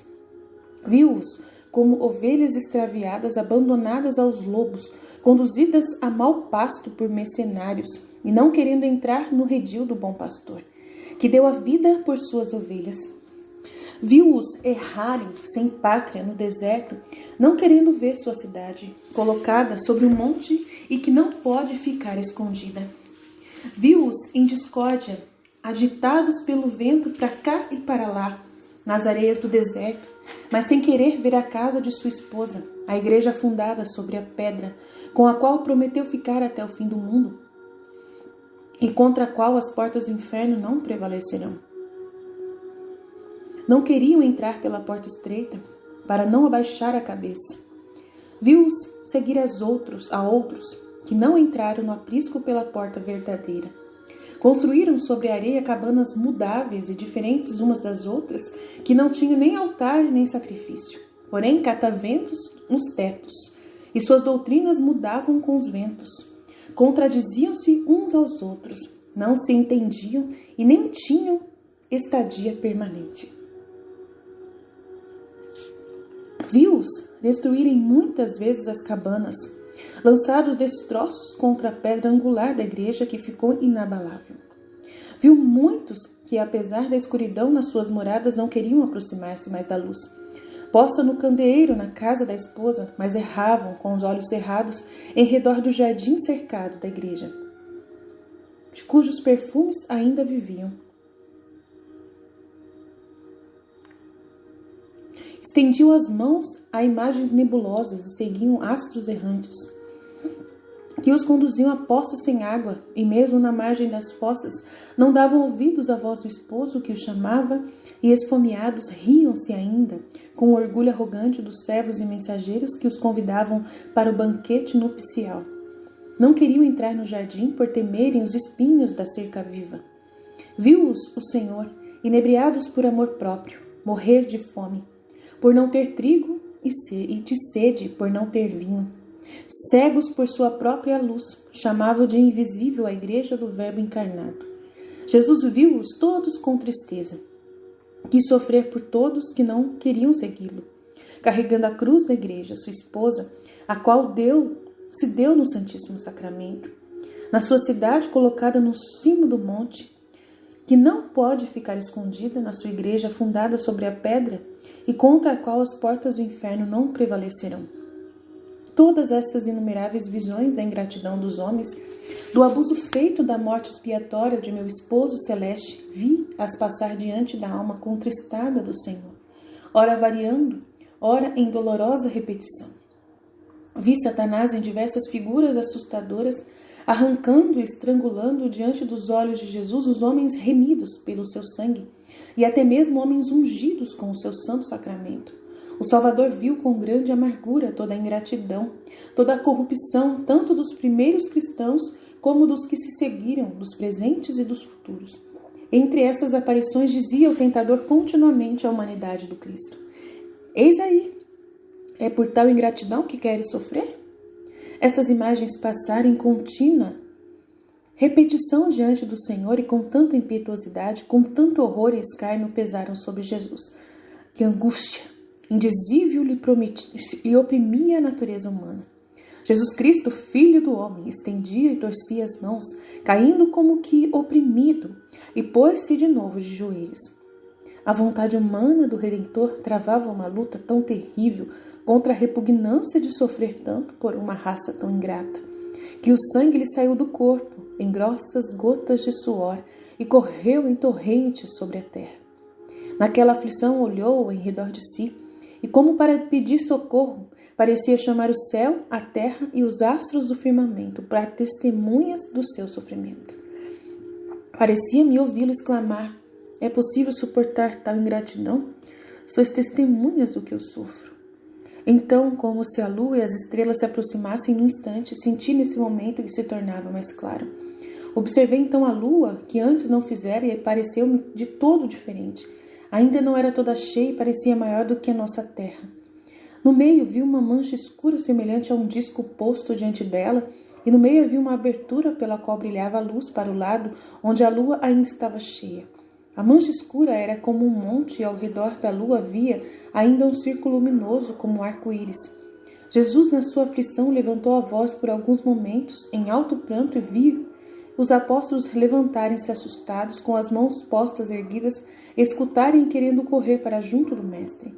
Viu-os como ovelhas extraviadas, abandonadas aos lobos, conduzidas a mau pasto por mercenários, e não querendo entrar no redil do bom pastor, que deu a vida por suas ovelhas. Viu-os errarem sem pátria no deserto, não querendo ver sua cidade, colocada sobre um monte e que não pode ficar escondida. Viu-os em discórdia, agitados pelo vento para cá e para lá, nas areias do deserto, mas sem querer ver a casa de sua esposa, a igreja fundada sobre a pedra, com a qual prometeu ficar até o fim do mundo, e contra a qual as portas do inferno não prevalecerão. Não queriam entrar pela porta estreita, para não abaixar a cabeça. Viu-os seguir a outros, que não entraram no aprisco pela porta verdadeira. Construíram sobre a areia cabanas mudáveis e diferentes umas das outras, que não tinham nem altar nem sacrifício, porém cataventos nos tetos, e suas doutrinas mudavam com os ventos. Contradiziam-se uns aos outros, não se entendiam e nem tinham estadia permanente. Viu-os destruírem muitas vezes as cabanas, lançados destroços contra a pedra angular da igreja que ficou inabalável. Viu muitos que, apesar da escuridão nas suas moradas, não queriam aproximar-se mais da luz. Posta no candeeiro na casa da esposa, mas erravam com os olhos cerrados em redor do jardim cercado da igreja, de cujos perfumes ainda viviam. Estendiam as mãos a imagens nebulosas e seguiam astros errantes, que os conduziam a poços sem água, e mesmo na margem das fossas não davam ouvidos à voz do esposo que os chamava, e esfomeados riam-se ainda, com o orgulho arrogante dos servos e mensageiros que os convidavam para o banquete nupcial. Não queriam entrar no jardim por temerem os espinhos da cerca viva. Viu-os o Senhor, inebriados por amor próprio, morrer de fome, por não ter trigo, e de sede por não ter vinho. Cegos por sua própria luz, chamavam de invisível a igreja do Verbo encarnado. Jesus viu-os todos com tristeza. Quis sofrer por todos que não queriam segui-lo, carregando a cruz da igreja, sua esposa, a qual se deu no Santíssimo Sacramento, na sua cidade colocada no cimo do monte, que não pode ficar escondida na sua igreja fundada sobre a pedra e contra a qual as portas do inferno não prevalecerão. Todas essas inumeráveis visões da ingratidão dos homens, do abuso feito da morte expiatória de meu esposo celeste, vi-as passar diante da alma contristada do Senhor, ora variando, ora em dolorosa repetição. Vi Satanás em diversas figuras assustadoras, arrancando e estrangulando diante dos olhos de Jesus os homens remidos pelo seu sangue, e até mesmo homens ungidos com o seu santo sacramento. O Salvador viu com grande amargura toda a ingratidão, toda a corrupção, tanto dos primeiros cristãos como dos que se seguiram, dos presentes e dos futuros. Entre essas aparições dizia o tentador continuamente à humanidade do Cristo: eis aí, é por tal ingratidão que queres sofrer? Estas imagens passaram em contínua repetição diante do Senhor e com tanta impetuosidade, com tanto horror e escárnio pesaram sobre Jesus, que angústia indizível lhe oprimia a natureza humana. Jesus Cristo, Filho do homem, estendia e torcia as mãos, caindo como que oprimido, e pôs-se de novo de joelhos. A vontade humana do Redentor travava uma luta tão terrível contra a repugnância de sofrer tanto por uma raça tão ingrata, que o sangue lhe saiu do corpo em grossas gotas de suor e correu em torrentes sobre a terra. Naquela aflição olhou em redor de si, e como para pedir socorro, parecia chamar o céu, a terra e os astros do firmamento para testemunhas do seu sofrimento. Parecia-me ouvi-lo exclamar: é possível suportar tal ingratidão? Sois testemunhas do que eu sofro. Então, como se a lua e as estrelas se aproximassem num instante, senti nesse momento que se tornava mais claro. Observei então a lua, que antes não fizera, e pareceu-me de todo diferente. Ainda não era toda cheia e parecia maior do que a nossa terra. No meio vi uma mancha escura semelhante a um disco posto diante dela, e no meio havia uma abertura pela qual brilhava a luz para o lado onde a lua ainda estava cheia. A mancha escura era como um monte e ao redor da lua havia ainda um círculo luminoso como um arco-íris. Jesus, na sua aflição, levantou a voz por alguns momentos em alto pranto e viu os apóstolos levantarem-se assustados, com as mãos postas erguidas, escutarem querendo correr para junto do mestre.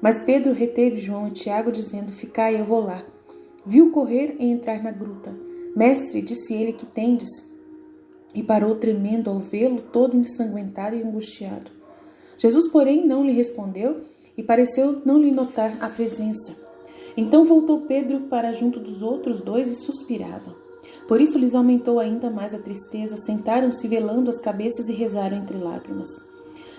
Mas Pedro reteve João e Tiago, dizendo: ficai, eu vou lá. Viu correr e entrar na gruta. Mestre, disse ele, que tendes? E parou tremendo ao vê-lo, todo ensanguentado e angustiado. Jesus, porém, não lhe respondeu e pareceu não lhe notar a presença. Então voltou Pedro para junto dos outros dois e suspirava. Por isso lhes aumentou ainda mais a tristeza, sentaram-se velando as cabeças e rezaram entre lágrimas.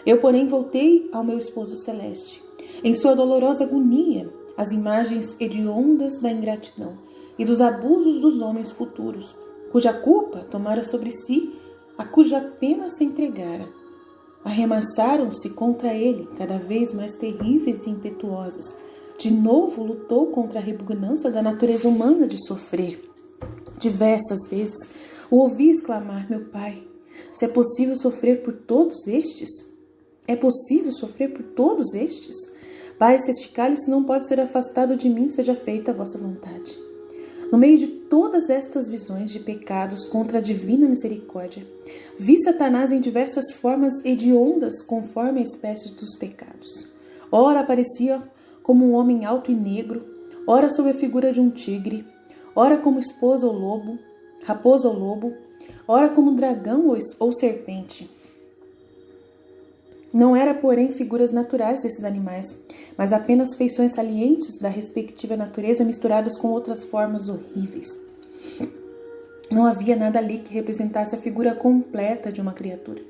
Eu, porém, voltei ao meu esposo celeste. Em sua dolorosa agonia, as imagens hediondas da ingratidão e dos abusos dos homens futuros, cuja culpa tomara sobre si, a cuja pena se entregara, arremessaram-se contra ele, cada vez mais terríveis e impetuosas. De novo lutou contra a repugnância da natureza humana de sofrer. Diversas vezes o ouvi exclamar: meu Pai, se é possível sofrer por todos estes? É possível sofrer por todos estes? Pai, se este cálice não pode ser afastado de mim, seja feita a vossa vontade. No meio de todas estas visões de pecados contra a divina misericórdia, vi Satanás em diversas formas hediondas conforme a espécie dos pecados. Ora aparecia como um homem alto e negro, ora sob a figura de um tigre, ora como esposa ou lobo, raposa ou lobo, ora como dragão ou serpente. Não era, porém, figuras naturais desses animais, mas apenas feições salientes da respectiva natureza misturadas com outras formas horríveis. Não havia nada ali que representasse a figura completa de uma criatura.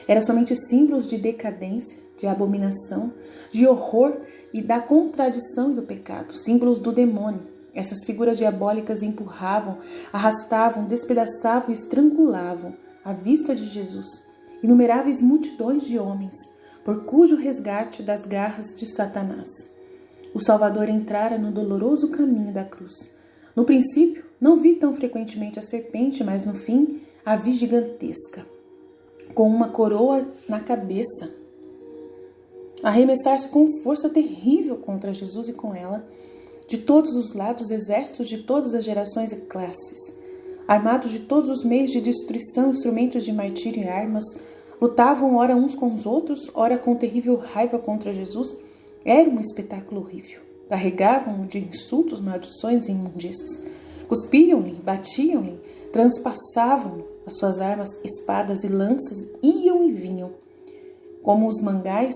Era somente símbolos de decadência, de abominação, de horror e da contradição e do pecado, símbolos do demônio. Essas figuras diabólicas empurravam, arrastavam, despedaçavam e estrangulavam, à vista de Jesus, inumeráveis multidões de homens, por cujo resgate das garras de Satanás o Salvador entrara no doloroso caminho da cruz. No princípio, não vi tão frequentemente a serpente, mas no fim a vi gigantesca, com uma coroa na cabeça, arremessar-se com força terrível contra Jesus e com ela, de todos os lados, exércitos de todas as gerações e classes, armados de todos os meios de destruição, instrumentos de martírio e armas, lutavam ora uns com os outros, ora com terrível raiva contra Jesus, Era um espetáculo horrível. Carregavam-no de insultos, maldições e imundícias. Cuspiam-lhe, batiam-lhe, transpassavam as suas armas, espadas e lanças, iam e vinham, como os mangais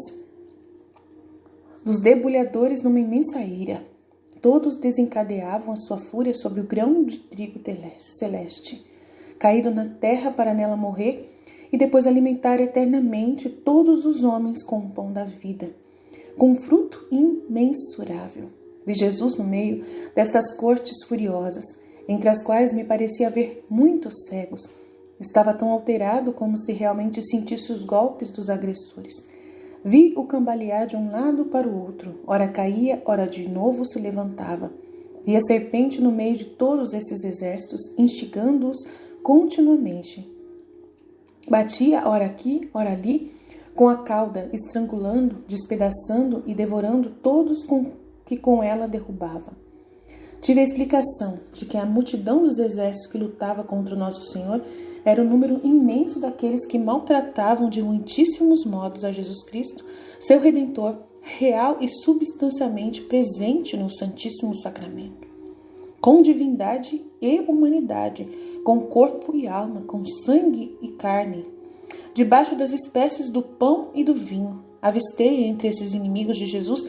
dos debulhadores numa imensa ira. Todos desencadeavam a sua fúria sobre o grão de trigo celeste, caído na terra para nela morrer e depois alimentar eternamente todos os homens com o pão da vida, com um fruto imensurável. Vi Jesus no meio destas cortes furiosas, entre as quais me parecia haver muitos cegos. Estava tão alterado como se realmente sentisse os golpes dos agressores. Vi o cambalear de um lado para o outro, ora caía, ora de novo se levantava. Vi a serpente no meio de todos esses exércitos, instigando-os continuamente. Batia, ora aqui, ora ali, com a cauda, estrangulando, despedaçando e devorando todos que com ela derrubava. Tive a explicação de que a multidão dos exércitos que lutava contra o nosso Senhor era o número imenso daqueles que maltratavam de muitíssimos modos a Jesus Cristo, seu Redentor, real e substancialmente presente no Santíssimo Sacramento. Com divindade e humanidade, com corpo e alma, com sangue e carne, debaixo das espécies do pão e do vinho, avistei entre esses inimigos de Jesus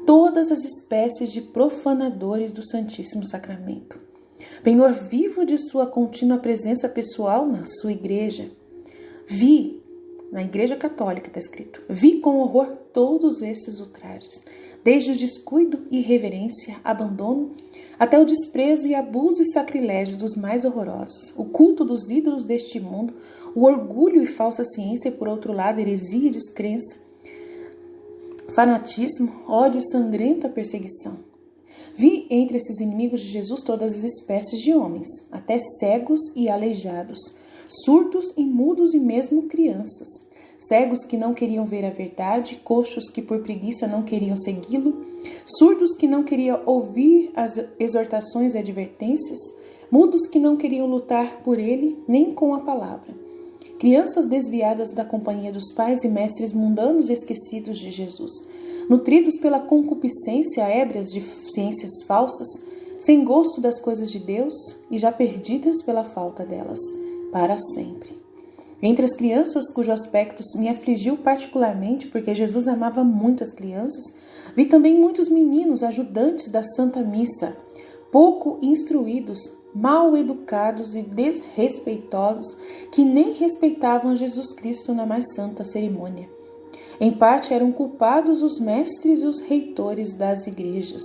todas as espécies de profanadores do Santíssimo Sacramento. Penhor vivo de sua contínua presença pessoal na sua igreja. Vi, na igreja católica está escrito, vi com horror todos esses ultrajes, desde o descuido e irreverência, abandono, até o desprezo e abuso e sacrilégio dos mais horrorosos, o culto dos ídolos deste mundo, o orgulho e falsa ciência e, por outro lado, heresia e descrença, fanatismo, ódio e sangrenta perseguição. Vi entre esses inimigos de Jesus todas as espécies de homens, até cegos e aleijados, surdos e mudos e mesmo crianças, cegos que não queriam ver a verdade, coxos que por preguiça não queriam segui-lo, surdos que não queriam ouvir as exortações e advertências, mudos que não queriam lutar por ele nem com a palavra, crianças desviadas da companhia dos pais e mestres mundanos esquecidos de Jesus, nutridos pela concupiscência, ébrias de ciências falsas, sem gosto das coisas de Deus e já perdidas pela falta delas, para sempre. Entre as crianças cujo aspecto me afligiu particularmente, porque Jesus amava muito as crianças, vi também muitos meninos ajudantes da Santa Missa, pouco instruídos, mal educados e desrespeitosos, que nem respeitavam Jesus Cristo na mais santa cerimônia. Em parte eram culpados os mestres e os reitores das igrejas.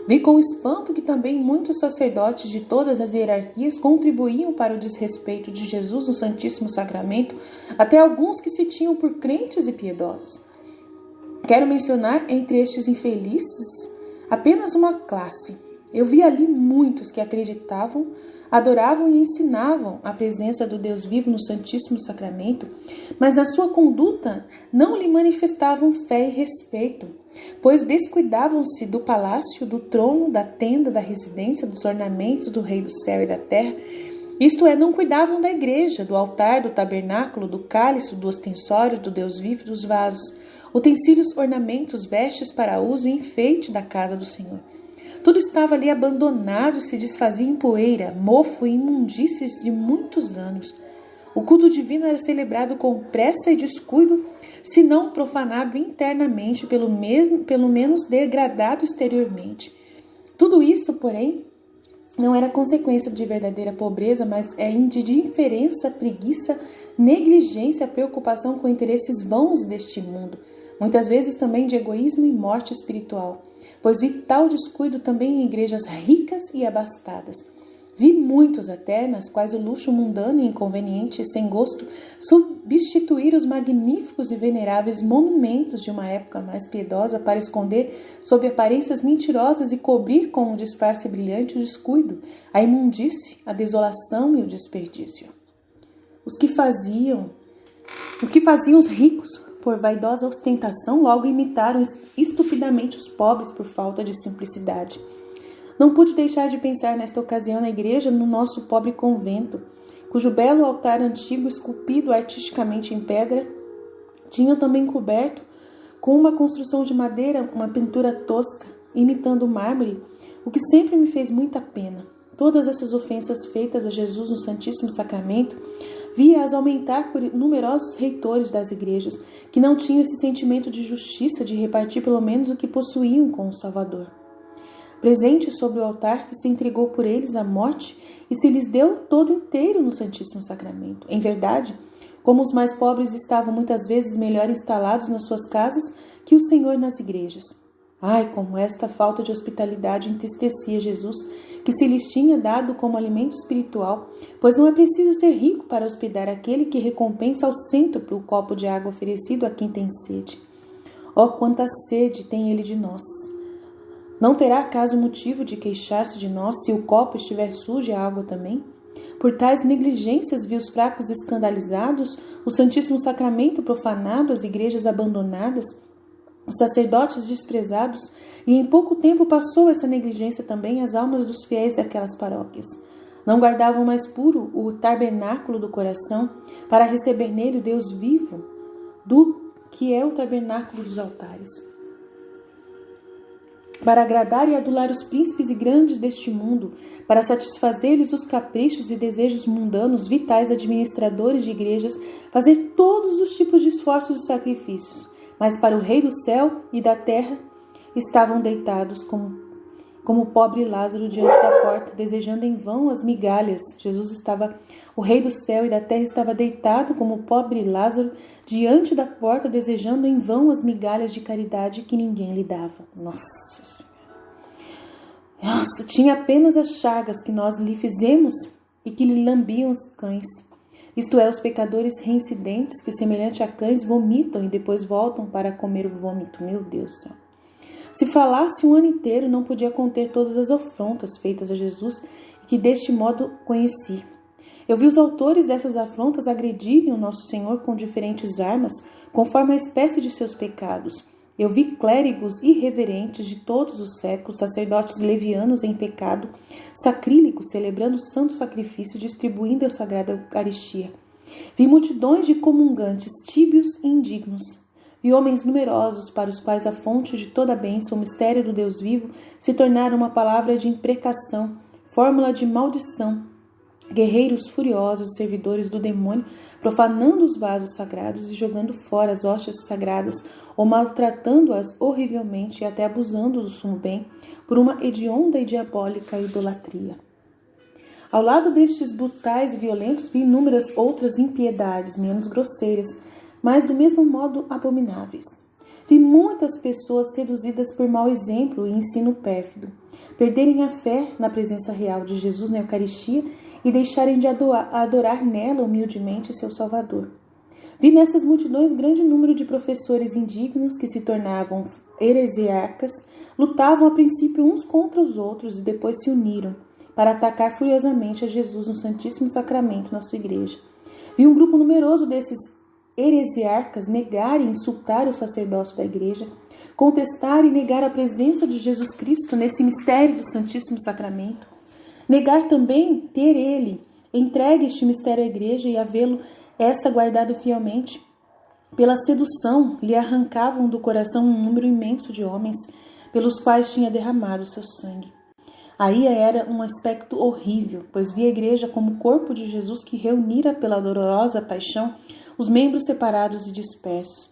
Vi com espanto que também muitos sacerdotes de todas as hierarquias contribuíam para o desrespeito de Jesus no Santíssimo Sacramento, até alguns que se tinham por crentes e piedosos. Quero mencionar entre estes infelizes apenas uma classe. Eu vi ali muitos que acreditavam, adoravam e ensinavam a presença do Deus vivo no Santíssimo Sacramento, mas na sua conduta não lhe manifestavam fé e respeito, pois descuidavam-se do palácio, do trono, da tenda, da residência, dos ornamentos do Rei do céu e da terra, isto é, não cuidavam da igreja, do altar, do tabernáculo, do cálice, do ostensório, do Deus vivo e dos vasos, utensílios, ornamentos, vestes para uso e enfeite da casa do Senhor. Tudo estava ali abandonado e se desfazia em poeira, mofo e imundícies de muitos anos. O culto divino era celebrado com pressa e descuido, se não profanado internamente, pelo menos degradado exteriormente. Tudo isso, porém, não era consequência de verdadeira pobreza, mas de indiferença, preguiça, negligência, preocupação com interesses vãos deste mundo, muitas vezes também de egoísmo e morte espiritual, pois vi tal descuido também em igrejas ricas e abastadas. Vi muitos até, nas quais o luxo mundano e inconveniente e sem gosto substituir os magníficos e veneráveis monumentos de uma época mais piedosa para esconder sob aparências mentirosas e cobrir com um disfarce brilhante o descuido, a imundície, a desolação e o desperdício. O que faziam os ricos por vaidosa ostentação, logo imitaram estupidamente os pobres por falta de simplicidade. Não pude deixar de pensar nesta ocasião na igreja, no nosso pobre convento, cujo belo altar antigo, esculpido artisticamente em pedra, tinham também coberto com uma construção de madeira, uma pintura tosca, imitando o mármore, o que sempre me fez muita pena. Todas essas ofensas feitas a Jesus no Santíssimo Sacramento, via-as aumentar por numerosos reitores das igrejas, que não tinham esse sentimento de justiça de repartir pelo menos o que possuíam com o Salvador. Presente sobre o altar que se entregou por eles à morte e se lhes deu todo inteiro no Santíssimo Sacramento. Em verdade, como os mais pobres estavam muitas vezes melhor instalados nas suas casas que o Senhor nas igrejas. Ai, como esta falta de hospitalidade entristecia Jesus, que se lhes tinha dado como alimento espiritual, pois não é preciso ser rico para hospedar aquele que recompensa ao cêntuplo o copo de água oferecido a quem tem sede. Oh, quanta sede tem ele de nós! Não terá acaso motivo de queixar-se de nós se o copo estiver sujo e a água também? Por tais negligências vi os fracos escandalizados, o Santíssimo Sacramento profanado, as igrejas abandonadas, os sacerdotes desprezados, e em pouco tempo passou essa negligência também às almas dos fiéis daquelas paróquias. Não guardavam mais puro o tabernáculo do coração para receber nele o Deus vivo, do que é o tabernáculo dos altares. Para agradar e adular os príncipes e grandes deste mundo, para satisfazer-lhes os caprichos e desejos mundanos, vitais administradores de igrejas, fazer todos os tipos de esforços e sacrifícios, mas para o Rei do céu e da terra estavam deitados como o pobre Lázaro diante da porta, desejando em vão as migalhas. O Rei do céu e da terra estava deitado como o pobre Lázaro diante da porta, desejando em vão as migalhas de caridade que ninguém lhe dava. Nossa, tinha apenas as chagas que nós lhe fizemos e que lhe lambiam os cães. Isto é, os pecadores reincidentes que, semelhante a cães, vomitam e depois voltam para comer o vômito. Meu Deus do céu. Se falasse um ano inteiro, não podia conter todas as afrontas feitas a Jesus e que deste modo conheci. Eu vi os autores dessas afrontas agredirem o nosso Senhor com diferentes armas, conforme a espécie de seus pecados. Eu vi clérigos irreverentes de todos os séculos, sacerdotes levianos em pecado, sacrílegos celebrando o santo sacrifício e distribuindo a sagrada Eucaristia. Vi multidões de comungantes, tíbios e indignos. Vi homens numerosos para os quais a fonte de toda a bênção, o mistério do Deus vivo, se tornara uma palavra de imprecação, fórmula de maldição. Guerreiros furiosos, servidores do demônio, profanando os vasos sagrados e jogando fora as hóstias sagradas, ou maltratando-as horrivelmente e até abusando do sumo bem, por uma hedionda e diabólica idolatria. Ao lado destes brutais e violentos, vi inúmeras outras impiedades, menos grosseiras, mas do mesmo modo abomináveis. Vi muitas pessoas seduzidas por mau exemplo e ensino pérfido, perderem a fé na presença real de Jesus na Eucaristia e deixarem de adorar nela humildemente seu Salvador. Vi nessas multidões grande número de professores indignos que se tornavam heresiarcas, lutavam a princípio uns contra os outros e depois se uniram para atacar furiosamente a Jesus no Santíssimo Sacramento na sua igreja. Vi um grupo numeroso desses heresiarcas negar e insultar o sacerdócio da igreja, contestar e negar a presença de Jesus Cristo nesse mistério do Santíssimo Sacramento, negar também ter ele entregue este mistério à igreja e havê-lo esta guardado fielmente. Pela sedução lhe arrancavam do coração um número imenso de homens pelos quais tinha derramado seu sangue. Aí era um aspecto horrível, pois via a igreja como o corpo de Jesus que reunira pela dolorosa paixão os membros separados e dispersos.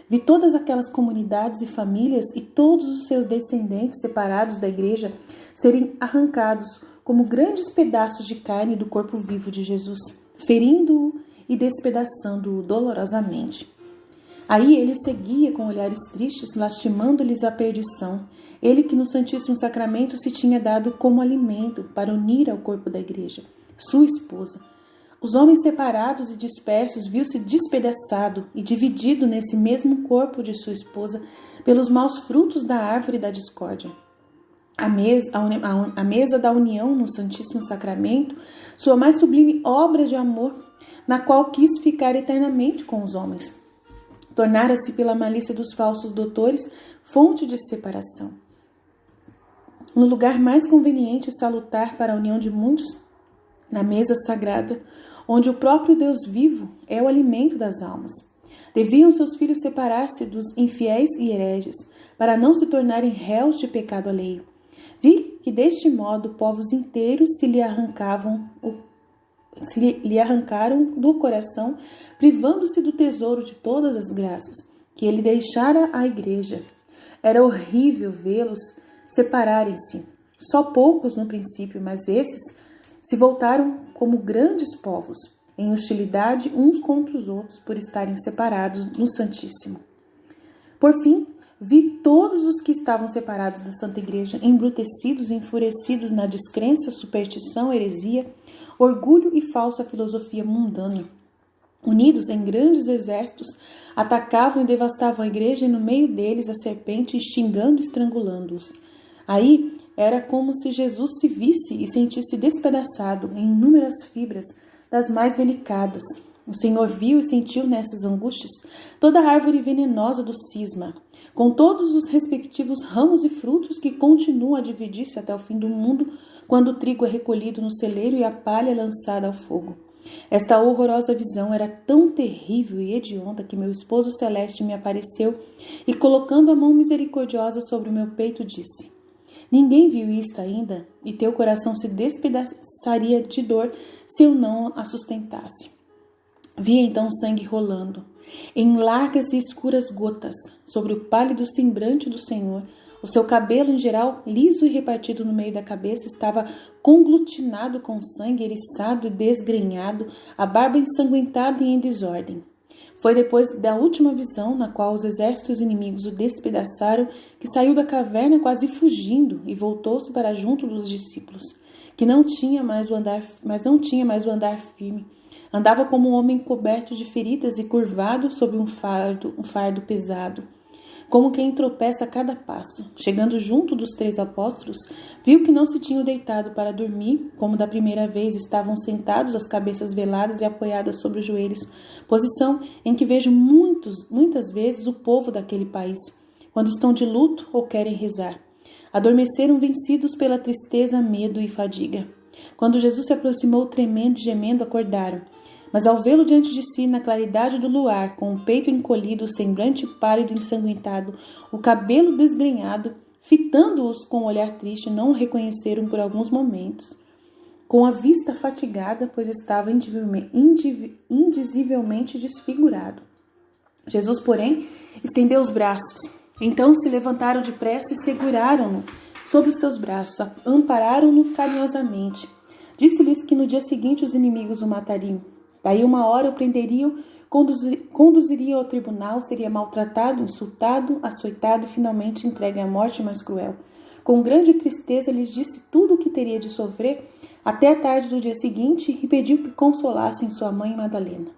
Vi todas aquelas comunidades e famílias e todos os seus descendentes separados da igreja serem arrancados como grandes pedaços de carne do corpo vivo de Jesus, ferindo-o e despedaçando-o dolorosamente. Aí ele seguia com olhares tristes, lastimando-lhes a perdição, ele que no Santíssimo Sacramento se tinha dado como alimento para unir ao corpo da igreja, sua esposa. Os homens separados e dispersos viu-se despedaçado e dividido nesse mesmo corpo de sua esposa pelos maus frutos da árvore da discórdia. A mesa da união no Santíssimo Sacramento, sua mais sublime obra de amor, na qual quis ficar eternamente com os homens, tornara-se pela malícia dos falsos doutores fonte de separação. No lugar mais conveniente e salutar para a união de muitos, na mesa sagrada, onde o próprio Deus vivo é o alimento das almas. Deviam seus filhos separar-se dos infiéis e hereges, para não se tornarem réus de pecado alheio. Vi que deste modo povos inteiros se lhe arrancaram do coração, privando-se do tesouro de todas as graças, que ele deixara à igreja. Era horrível vê-los separarem-se. Só poucos no princípio, mas esses se voltaram como grandes povos, em hostilidade uns contra os outros, por estarem separados no Santíssimo. Por fim, vi todos os que estavam separados da Santa Igreja, embrutecidos e enfurecidos na descrença, superstição, heresia, orgulho e falsa filosofia mundana. Unidos em grandes exércitos, atacavam e devastavam a igreja e no meio deles a serpente, xingando e estrangulando-os. Aí era como se Jesus se visse e sentisse despedaçado em inúmeras fibras das mais delicadas. O Senhor viu e sentiu nessas angústias toda a árvore venenosa do cisma, com todos os respectivos ramos e frutos que continuam a dividir-se até o fim do mundo, quando o trigo é recolhido no celeiro e a palha lançada ao fogo. Esta horrorosa visão era tão terrível e hedionda que meu esposo celeste me apareceu e, colocando a mão misericordiosa sobre o meu peito, disse: ninguém viu isto ainda, e teu coração se despedaçaria de dor se eu não a sustentasse. Vi então sangue rolando, em largas e escuras gotas, sobre o pálido semblante do Senhor. O seu cabelo, em geral, liso e repartido no meio da cabeça, estava conglutinado com sangue, eriçado e desgrenhado, a barba ensanguentada e em desordem. Foi depois da última visão, na qual os exércitos inimigos o despedaçaram, que saiu da caverna quase fugindo e voltou-se para junto dos discípulos, que não tinha mais o andar firme. Andava como um homem coberto de feridas e curvado sob um fardo pesado, como quem tropeça a cada passo. Chegando junto dos 3 apóstolos, viu que não se tinham deitado para dormir, como da primeira vez estavam sentados, as cabeças veladas e apoiadas sobre os joelhos, posição em que vejo muitas vezes o povo daquele país, quando estão de luto ou querem rezar. Adormeceram vencidos pela tristeza, medo e fadiga. Quando Jesus se aproximou tremendo e gemendo, acordaram. Mas ao vê-lo diante de si, na claridade do luar, com o peito encolhido, o semblante pálido e ensanguentado, o cabelo desgrenhado, fitando-os com um olhar triste, não o reconheceram por alguns momentos. Com a vista fatigada, pois estava indizivelmente desfigurado. Jesus, porém, estendeu os braços. Então se levantaram depressa e seguraram-no sobre os seus braços, ampararam-no carinhosamente. Disse-lhes que no dia seguinte os inimigos o matariam. Daí 1 hora o prenderiam, conduziriam ao tribunal, seria maltratado, insultado, açoitado e finalmente entregue à morte mais cruel. Com grande tristeza lhes disse tudo o que teria de sofrer até a tarde do dia seguinte e pediu que consolassem sua mãe Madalena.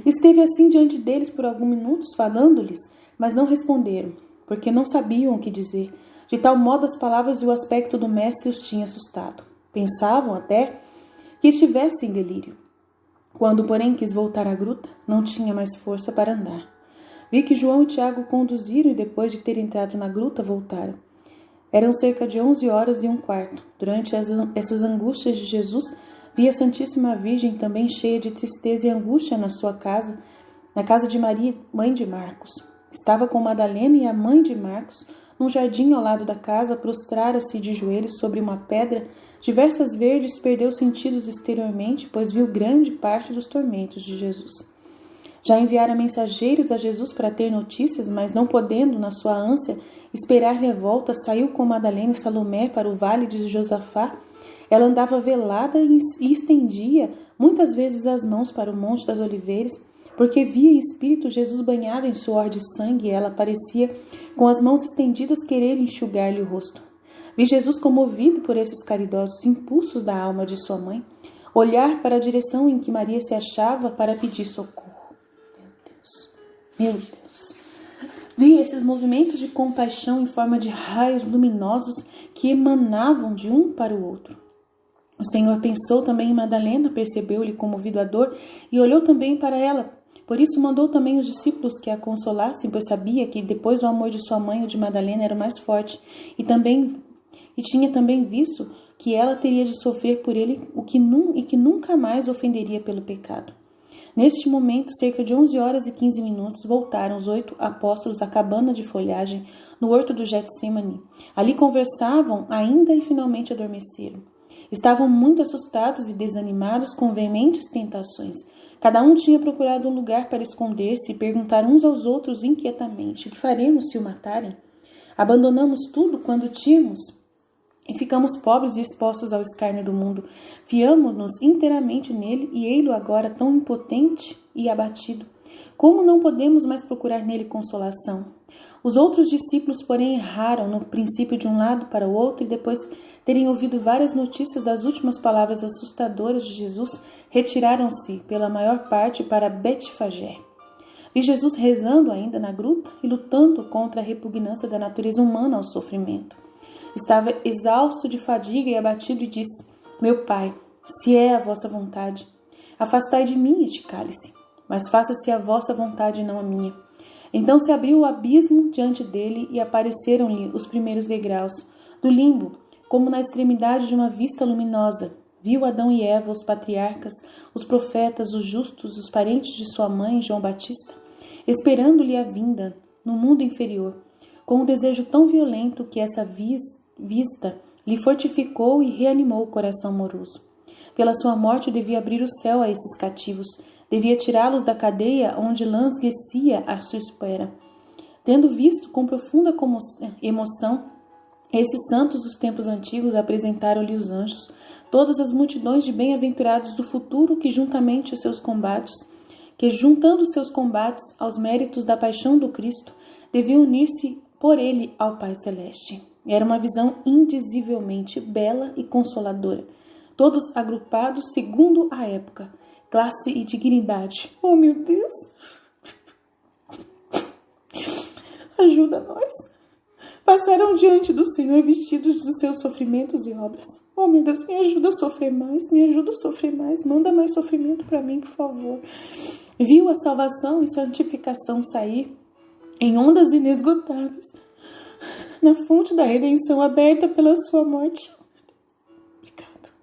Esteve assim diante deles por alguns minutos, falando-lhes, mas não responderam, porque não sabiam o que dizer. De tal modo as palavras e o aspecto do mestre os tinha assustado. Pensavam até que estivesse em delírio. Quando, porém, quis voltar à gruta, não tinha mais força para andar. Vi que João e Tiago conduziram e, depois de ter entrado na gruta, voltaram. Eram cerca de 11h15. Durante essas angústias de Jesus, vi a Santíssima Virgem também cheia de tristeza e angústia na sua casa, na casa de Maria, mãe de Marcos. Estava com Madalena e a mãe de Marcos, num jardim ao lado da casa, prostrara-se de joelhos sobre uma pedra. Diversas vezes perdeu sentidos exteriormente, pois viu grande parte dos tormentos de Jesus. Já enviara mensageiros a Jesus para ter notícias, mas não podendo, na sua ânsia, esperar-lhe a volta, saiu com Madalena e Salomé para o vale de Josafá. Ela andava velada e estendia muitas vezes as mãos para o Monte das Oliveiras, porque via em espírito Jesus banhado em suor de sangue, e ela parecia, com as mãos estendidas, querer enxugar-lhe o rosto. Vi Jesus comovido por esses caridosos impulsos da alma de sua mãe, olhar para a direção em que Maria se achava para pedir socorro. Meu Deus! Vi esses movimentos de compaixão em forma de raios luminosos que emanavam de um para o outro. O Senhor pensou também em Madalena, percebeu-lhe comovido a dor e olhou também para ela. Por isso mandou também os discípulos que a consolassem, pois sabia que depois do amor de sua mãe, o de Madalena era o mais forte, e tinha também visto que ela teria de sofrer por ele e que nunca mais ofenderia pelo pecado. Neste momento, cerca de 11 horas e 15 minutos, voltaram os 8 apóstolos à cabana de folhagem no horto do Getsemane. Ali conversavam ainda e finalmente adormeceram. Estavam muito assustados e desanimados com veementes tentações. Cada um tinha procurado um lugar para esconder-se e perguntaram uns aos outros inquietamente: o que faremos se o matarem? Abandonamos tudo quando tínhamos e ficamos pobres e expostos ao escárnio do mundo. Fiamo-nos inteiramente nele e ei-lo agora tão impotente e abatido. Como não podemos mais procurar nele consolação? Os outros discípulos, porém, erraram no princípio de um lado para o outro e depois terem ouvido várias notícias das últimas palavras assustadoras de Jesus, retiraram-se pela maior parte para Betfagé. Vi Jesus rezando ainda na gruta e lutando contra a repugnância da natureza humana ao sofrimento. Estava exausto de fadiga e abatido e disse: meu Pai, se é a vossa vontade, afastai de mim este cálice, mas faça-se a vossa vontade e não a minha. Então se abriu o abismo diante dele e apareceram-lhe os primeiros degraus do limbo, como na extremidade de uma vista luminosa. Viu Adão e Eva, os patriarcas, os profetas, os justos, os parentes de sua mãe, João Batista, esperando-lhe a vinda no mundo inferior, com um desejo tão violento que essa vista lhe fortificou e reanimou o coração amoroso. Pela sua morte devia abrir o céu a esses cativos, devia tirá-los da cadeia onde languescia à sua espera. Tendo visto com profunda emoção, esses santos dos tempos antigos apresentaram-lhe os anjos, todas as multidões de bem-aventurados do futuro que juntando seus combates aos méritos da paixão do Cristo, deviam unir-se por ele ao Pai Celeste. Era uma visão indizivelmente bela e consoladora, todos agrupados segundo a época, classe e dignidade. Oh, meu Deus! Ajuda nós! Passaram diante do Senhor vestidos dos seus sofrimentos e obras. Oh, meu Deus, me ajuda a sofrer mais, manda mais sofrimento para mim, por favor. Viu a salvação e santificação sair em ondas inesgotáveis, na fonte da redenção aberta pela sua morte. Obrigado.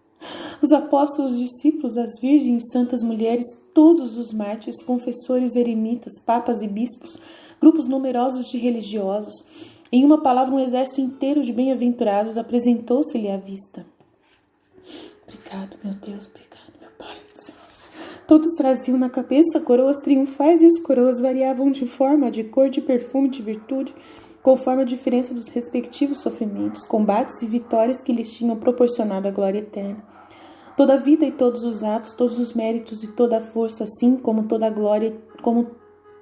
Os apóstolos, os discípulos, as virgens, santas mulheres, todos os mártires, confessores, eremitas, papas e bispos, grupos numerosos de religiosos, em uma palavra, um exército inteiro de bem-aventurados apresentou-se-lhe à vista. Obrigado, meu Deus, obrigado, meu Pai do céu. Todos traziam na cabeça coroas triunfais e as coroas variavam de forma, de cor, de perfume, de virtude, conforme a diferença dos respectivos sofrimentos, combates e vitórias que lhes tinham proporcionado a glória eterna. Toda a vida e todos os atos, todos os méritos e toda a força, assim como toda a glória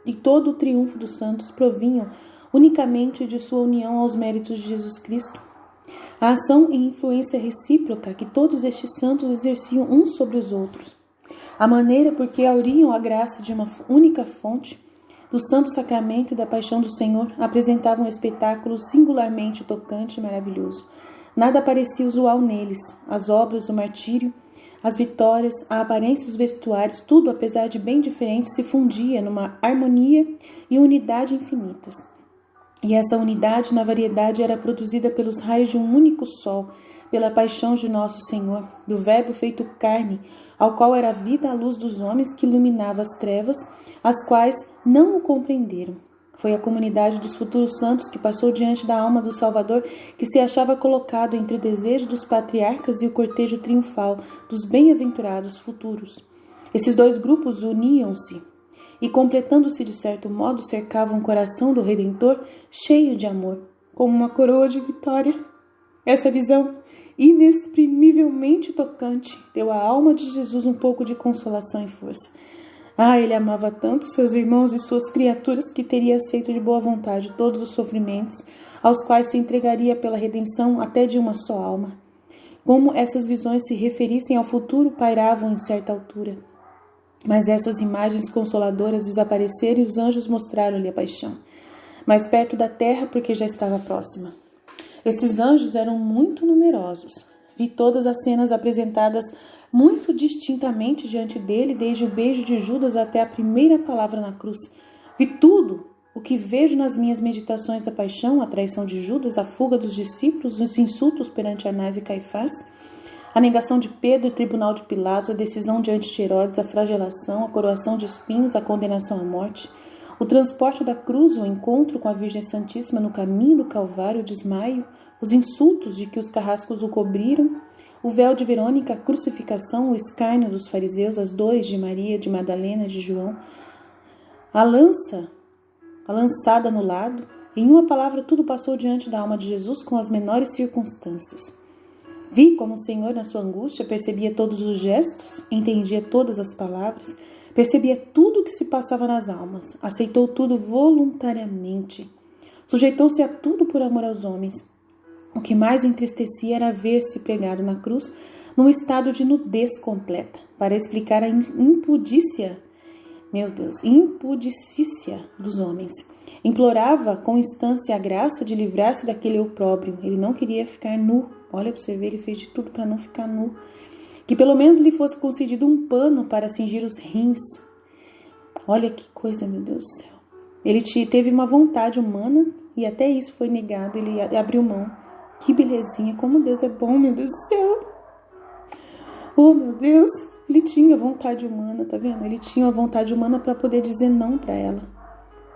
e todo o triunfo dos santos provinham unicamente de sua união aos méritos de Jesus Cristo. A ação e influência recíproca que todos estes santos exerciam uns sobre os outros. A maneira por que auriam a graça de uma única fonte, do santo sacramento e da paixão do Senhor, apresentavam um espetáculo singularmente tocante e maravilhoso. Nada parecia usual neles. As obras, o martírio, as vitórias, a aparência e os vestuários, tudo, apesar de bem diferente, se fundia numa harmonia e unidade infinitas. E essa unidade na variedade era produzida pelos raios de um único sol, pela paixão de nosso Senhor, do Verbo feito carne, ao qual era a vida a luz dos homens que iluminava as trevas, as quais não o compreenderam. Foi a comunidade dos futuros santos que passou diante da alma do Salvador, que se achava colocado entre o desejo dos patriarcas e o cortejo triunfal dos bem-aventurados futuros. Esses dois grupos uniam-se e, completando-se de certo modo, cercavam o coração do Redentor cheio de amor, como uma coroa de vitória. Essa visão inexprimivelmente tocante deu à alma de Jesus um pouco de consolação e força. Ele amava tanto seus irmãos e suas criaturas que teria aceito de boa vontade todos os sofrimentos aos quais se entregaria pela redenção até de uma só alma. Como essas visões se referissem ao futuro, pairavam em certa altura. Mas essas imagens consoladoras desapareceram e os anjos mostraram-lhe a paixão, mais perto da terra porque já estava próxima. Esses anjos eram muito numerosos. Vi todas as cenas apresentadas muito distintamente diante dele, desde o beijo de Judas até a primeira palavra na cruz. Vi tudo o que vejo nas minhas meditações da paixão, a traição de Judas, a fuga dos discípulos, os insultos perante Anás e Caifás, A negação de Pedro, o tribunal de Pilatos, a decisão diante de Herodes, a flagelação, a coroação de espinhos, a condenação à morte, o transporte da cruz, o encontro com a Virgem Santíssima no caminho do Calvário, o desmaio, os insultos de que os carrascos o cobriram, o véu de Verônica, a crucificação, o escárnio dos fariseus, as dores de Maria, de Madalena, de João, a lançada no lado. Em uma palavra, tudo passou diante da alma de Jesus com as menores circunstâncias. Vi como o Senhor, na sua angústia, percebia todos os gestos, entendia todas as palavras, percebia tudo o que se passava nas almas, aceitou tudo voluntariamente, sujeitou-se a tudo por amor aos homens. O que mais o entristecia era ver-se pregado na cruz num estado de nudez completa, para explicar a impudicícia dos homens. Implorava com instância a graça de livrar-se daquele opróbrio. Ele não queria ficar nu. Olha para você ver, ele fez de tudo para não ficar nu. Que pelo menos lhe fosse concedido um pano para cingir os rins. Olha que coisa, meu Deus do céu. Ele teve uma vontade humana e até isso foi negado. Ele abriu mão. Que belezinha, como Deus é bom, meu Deus do céu. Oh, meu Deus. Ele tinha vontade humana, tá vendo? Ele tinha a vontade humana para poder dizer não para ela.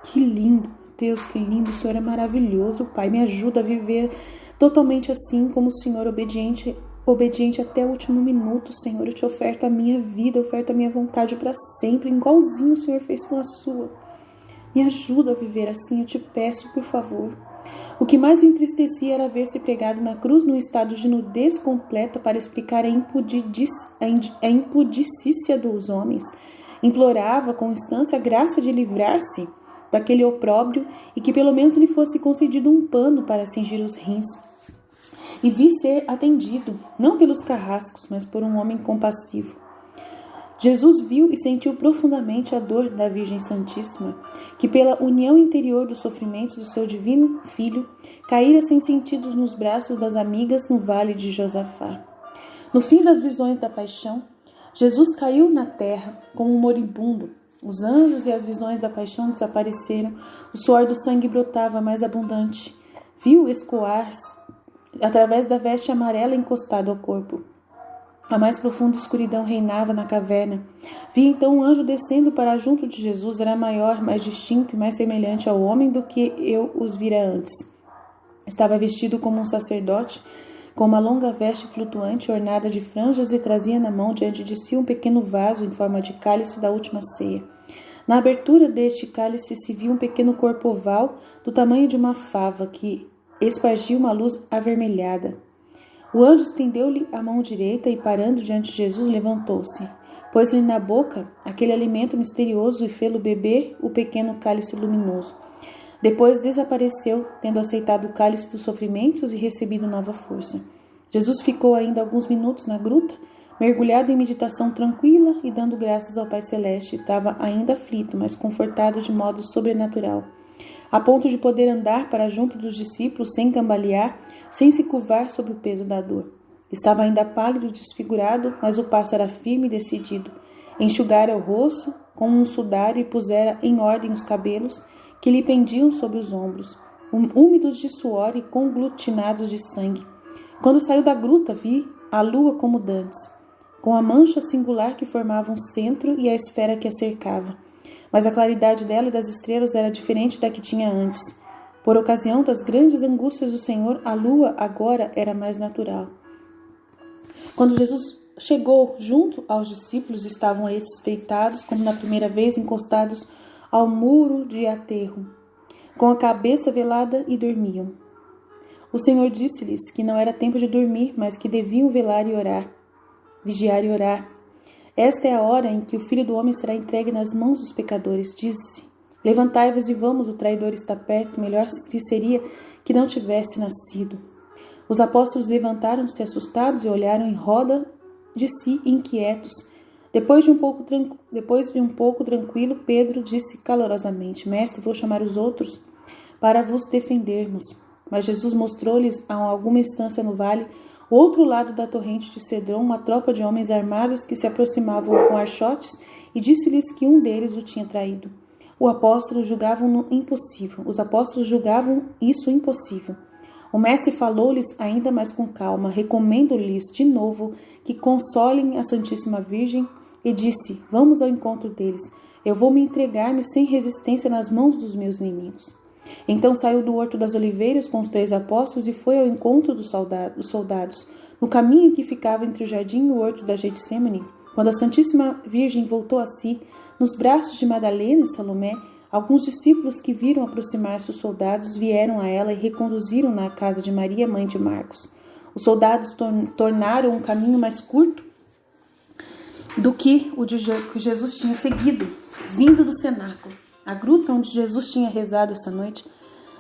Que lindo, Deus, que lindo. O Senhor é maravilhoso, Pai. Me ajuda a viver totalmente assim, como o Senhor, obediente até o último minuto, Senhor. Eu te oferto a minha vida, oferto a minha vontade para sempre, igualzinho o Senhor fez com a sua. Me ajuda a viver assim, eu te peço, por favor. O que mais o entristecia era ver-se pregado na cruz num estado de nudez completa para explicar a impudicícia dos homens. Implorava com instância a graça de livrar-se daquele opróbrio e que pelo menos lhe fosse concedido um pano para cingir os rins. E vi ser atendido, não pelos carrascos, mas por um homem compassivo. Jesus viu e sentiu profundamente a dor da Virgem Santíssima, que pela união interior dos sofrimentos do seu divino Filho, caíra sem sentidos nos braços das amigas no vale de Josafá. No fim das visões da paixão, Jesus caiu na terra como um moribundo. Os anjos e as visões da paixão desapareceram, o suor do sangue brotava mais abundante. Viu escoar-se através da veste amarela encostada ao corpo. A mais profunda escuridão reinava na caverna. Vi então um anjo descendo para junto de Jesus. Era maior, mais distinto e mais semelhante ao homem do que eu os vira antes. Estava vestido como um sacerdote, com uma longa veste flutuante ornada de franjas e trazia na mão diante de si um pequeno vaso em forma de cálice da última ceia. Na abertura deste cálice se viu um pequeno corpo oval do tamanho de uma fava que espargia uma luz avermelhada. O anjo estendeu-lhe a mão direita e, parando diante de Jesus, levantou-se. Pôs-lhe na boca aquele alimento misterioso e fê-lo beber o pequeno cálice luminoso. Depois desapareceu, tendo aceitado o cálice dos sofrimentos e recebido nova força. Jesus ficou ainda alguns minutos na gruta, mergulhado em meditação tranquila e dando graças ao Pai Celeste. Estava ainda aflito, mas confortado de modo sobrenatural, a ponto de poder andar para junto dos discípulos sem cambalear, sem se curvar sob o peso da dor. Estava ainda pálido e desfigurado, mas o passo era firme e decidido. Enxugara o rosto com um sudário e pusera em ordem os cabelos que lhe pendiam sobre os ombros, úmidos de suor e conglutinados de sangue. Quando saiu da gruta, vi a lua como dantes, com a mancha singular que formava um centro e a esfera que a cercava. Mas a claridade dela e das estrelas era diferente da que tinha antes. Por ocasião das grandes angústias do Senhor, a lua agora era mais natural. Quando Jesus chegou junto aos discípulos, estavam estes deitados, como na primeira vez, encostados ao muro de aterro, com a cabeça velada e dormiam. O Senhor disse-lhes que não era tempo de dormir, mas que deviam velar e orar, vigiar e orar. Esta é a hora em que o Filho do Homem será entregue nas mãos dos pecadores. Disse: levantai-vos e vamos, o traidor está perto, melhor lhe seria que não tivesse nascido. Os apóstolos levantaram-se assustados e olharam em roda de si inquietos. Depois de um pouco tranquilo, Pedro disse calorosamente: Mestre, vou chamar os outros para vos defendermos. Mas Jesus mostrou-lhes a alguma distância no vale, outro lado da torrente de Cedron, uma tropa de homens armados que se aproximavam com archotes, e disse-lhes que um deles o tinha traído. Os apóstolos julgavam isso impossível. O mestre falou-lhes ainda mais com calma, recomendo-lhes de novo que consolem a Santíssima Virgem, e disse: vamos ao encontro deles. Eu vou me entregar-me sem resistência nas mãos dos meus inimigos. Então saiu do Horto das Oliveiras com os 3 apóstolos e foi ao encontro dos soldados, no caminho que ficava entre o jardim e o Horto da Getsemane. Quando a Santíssima Virgem voltou a si, nos braços de Madalena e Salomé, alguns discípulos que viram aproximar-se os soldados vieram a ela e reconduziram-na à casa de Maria, mãe de Marcos. Os soldados tornaram um caminho mais curto do que o de que Jesus tinha seguido, vindo do cenáculo. A gruta onde Jesus tinha rezado essa noite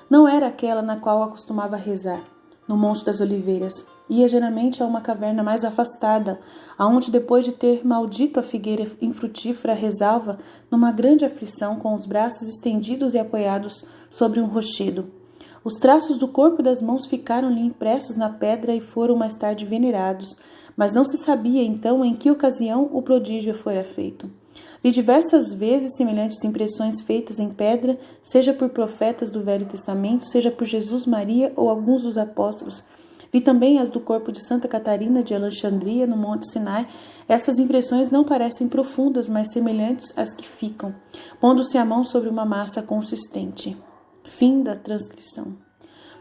não era aquela na qual acostumava rezar, no Monte das Oliveiras. Ia geralmente a uma caverna mais afastada, aonde depois de ter maldito a figueira infrutífera rezava numa grande aflição com os braços estendidos e apoiados sobre um rochedo. Os traços do corpo e das mãos ficaram-lhe impressos na pedra e foram mais tarde venerados, mas não se sabia então em que ocasião o prodígio fora feito. Vi diversas vezes semelhantes impressões feitas em pedra, seja por profetas do Velho Testamento, seja por Jesus, Maria ou alguns dos apóstolos. Vi também as do corpo de Santa Catarina de Alexandria, no Monte Sinai. Essas impressões não parecem profundas, mas semelhantes às que ficam, pondo-se a mão sobre uma massa consistente. Fim da transcrição.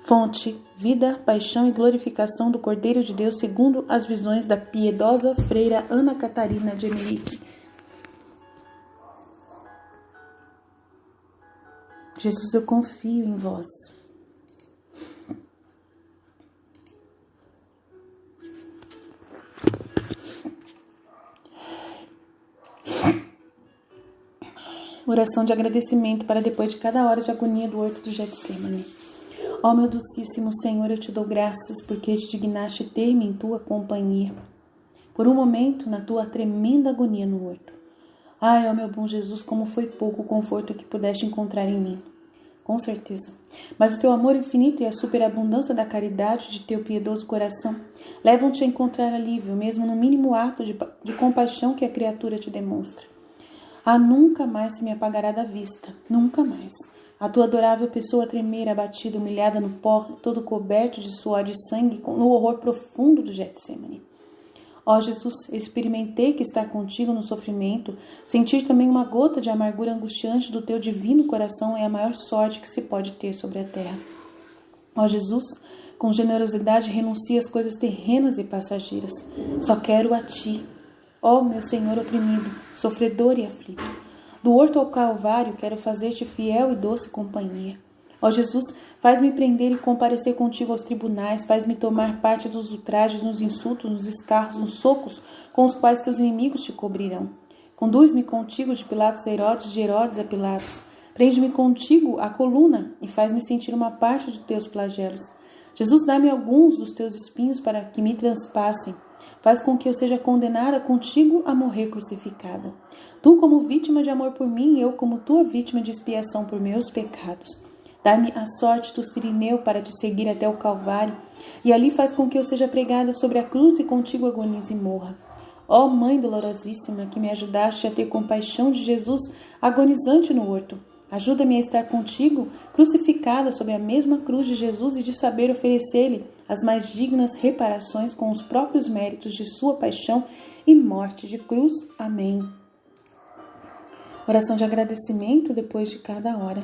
Fonte: Vida, Paixão e Glorificação do Cordeiro de Deus segundo as visões da piedosa freira Ana Catarina de Emerick. Jesus, eu confio em vós. Oração de agradecimento para depois de cada hora de agonia do horto do Getsemane. Ó meu docíssimo Senhor, eu te dou graças porque te dignaste ter-me em tua companhia, por um momento na tua tremenda agonia no horto. Ai, ó meu bom Jesus, como foi pouco o conforto que pudeste encontrar em mim. Com certeza. Mas o teu amor infinito e a superabundância da caridade de teu piedoso coração levam-te a encontrar alívio, mesmo no mínimo ato de compaixão que a criatura te demonstra. Ah, nunca mais se me apagará da vista, nunca mais. A tua adorável pessoa tremer, abatida, humilhada no pó, todo coberto de suor de sangue, no horror profundo do Getsemane. Ó Jesus, experimentei que estar contigo no sofrimento, sentir também uma gota de amargura angustiante do teu divino coração é a maior sorte que se pode ter sobre a terra. Ó Jesus, com generosidade renuncio às coisas terrenas e passageiras. Só quero a ti. Ó meu Senhor oprimido, sofredor e aflito. Do horto ao Calvário quero fazer-te fiel e doce companhia. Ó Jesus, faz-me prender e comparecer contigo aos tribunais, faz-me tomar parte dos ultrajes, nos insultos, nos escarros, nos socos com os quais teus inimigos te cobrirão. Conduz-me contigo de Pilatos a Herodes, de Herodes a Pilatos. Prende-me contigo à coluna e faz-me sentir uma parte de teus flagelos. Jesus, dá-me alguns dos teus espinhos para que me transpassem. Faz com que eu seja condenada contigo a morrer crucificada. Tu como vítima de amor por mim e eu como tua vítima de expiação por meus pecados. Dá-me a sorte do Cirineu para te seguir até o Calvário, e ali faz com que eu seja pregada sobre a cruz e contigo agonize e morra. Ó Mãe dolorosíssima, que me ajudaste a ter compaixão de Jesus agonizante no horto, ajuda-me a estar contigo, crucificada sob a mesma cruz de Jesus e de saber oferecer-lhe as mais dignas reparações com os próprios méritos de sua paixão e morte de cruz. Amém. Oração de agradecimento depois de cada hora.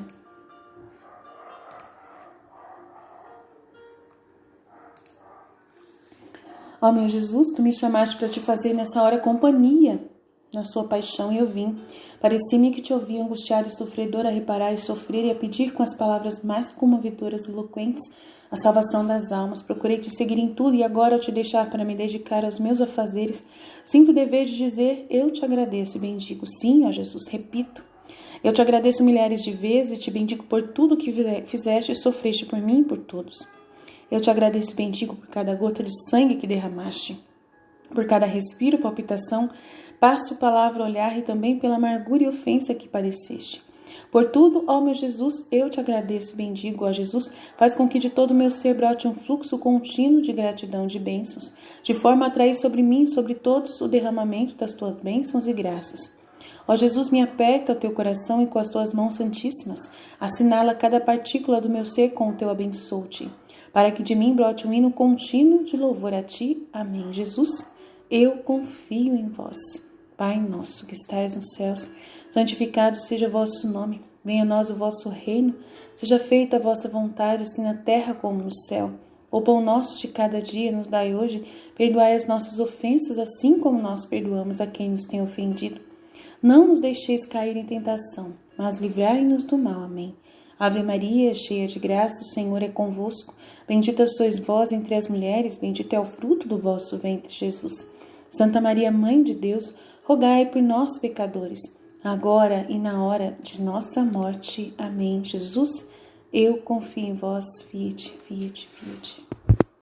Ó meu Jesus, tu me chamaste para te fazer nessa hora companhia na sua paixão e eu vim. Parecia-me que te ouvia angustiado e sofredor a reparar e sofrer e a pedir com as palavras mais comovedoras e eloquentes a salvação das almas. Procurei te seguir em tudo e agora ao te deixar para me dedicar aos meus afazeres, sinto o dever de dizer, eu te agradeço e bendigo. Sim, ó Jesus, repito. Eu te agradeço milhares de vezes e te bendigo por tudo que fizeste e sofreste por mim e por todos. Eu te agradeço e bendigo por cada gota de sangue que derramaste, por cada respiro, palpitação, passo, palavra, olhar e também pela amargura e ofensa que padeceste. Por tudo, ó meu Jesus, eu te agradeço e bendigo, ó Jesus, faz com que de todo o meu ser brote um fluxo contínuo de gratidão, de bênçãos, de forma a atrair sobre mim e sobre todos o derramamento das tuas bênçãos e graças. Ó Jesus, me aperta o teu coração e com as tuas mãos santíssimas, assinala cada partícula do meu ser com o teu abençoo-te. para que de mim brote um hino contínuo de louvor a Ti. Amém. Jesus, eu confio em vós. Pai nosso que estais nos céus, santificado seja o vosso nome. Venha a nós o vosso reino, seja feita a vossa vontade, assim na terra como no céu. O pão nosso de cada dia nos dai hoje, perdoai as nossas ofensas, assim como nós perdoamos a quem nos tem ofendido. Não nos deixeis cair em tentação, mas livrai-nos do mal. Amém. Ave Maria, cheia de graça, o Senhor é convosco. Bendita sois vós entre as mulheres, bendito é o fruto do vosso ventre, Jesus. Santa Maria, Mãe de Deus, rogai por nós, pecadores, agora e na hora de nossa morte. Amém. Jesus, eu confio em vós. Fiat, fiat, fiat.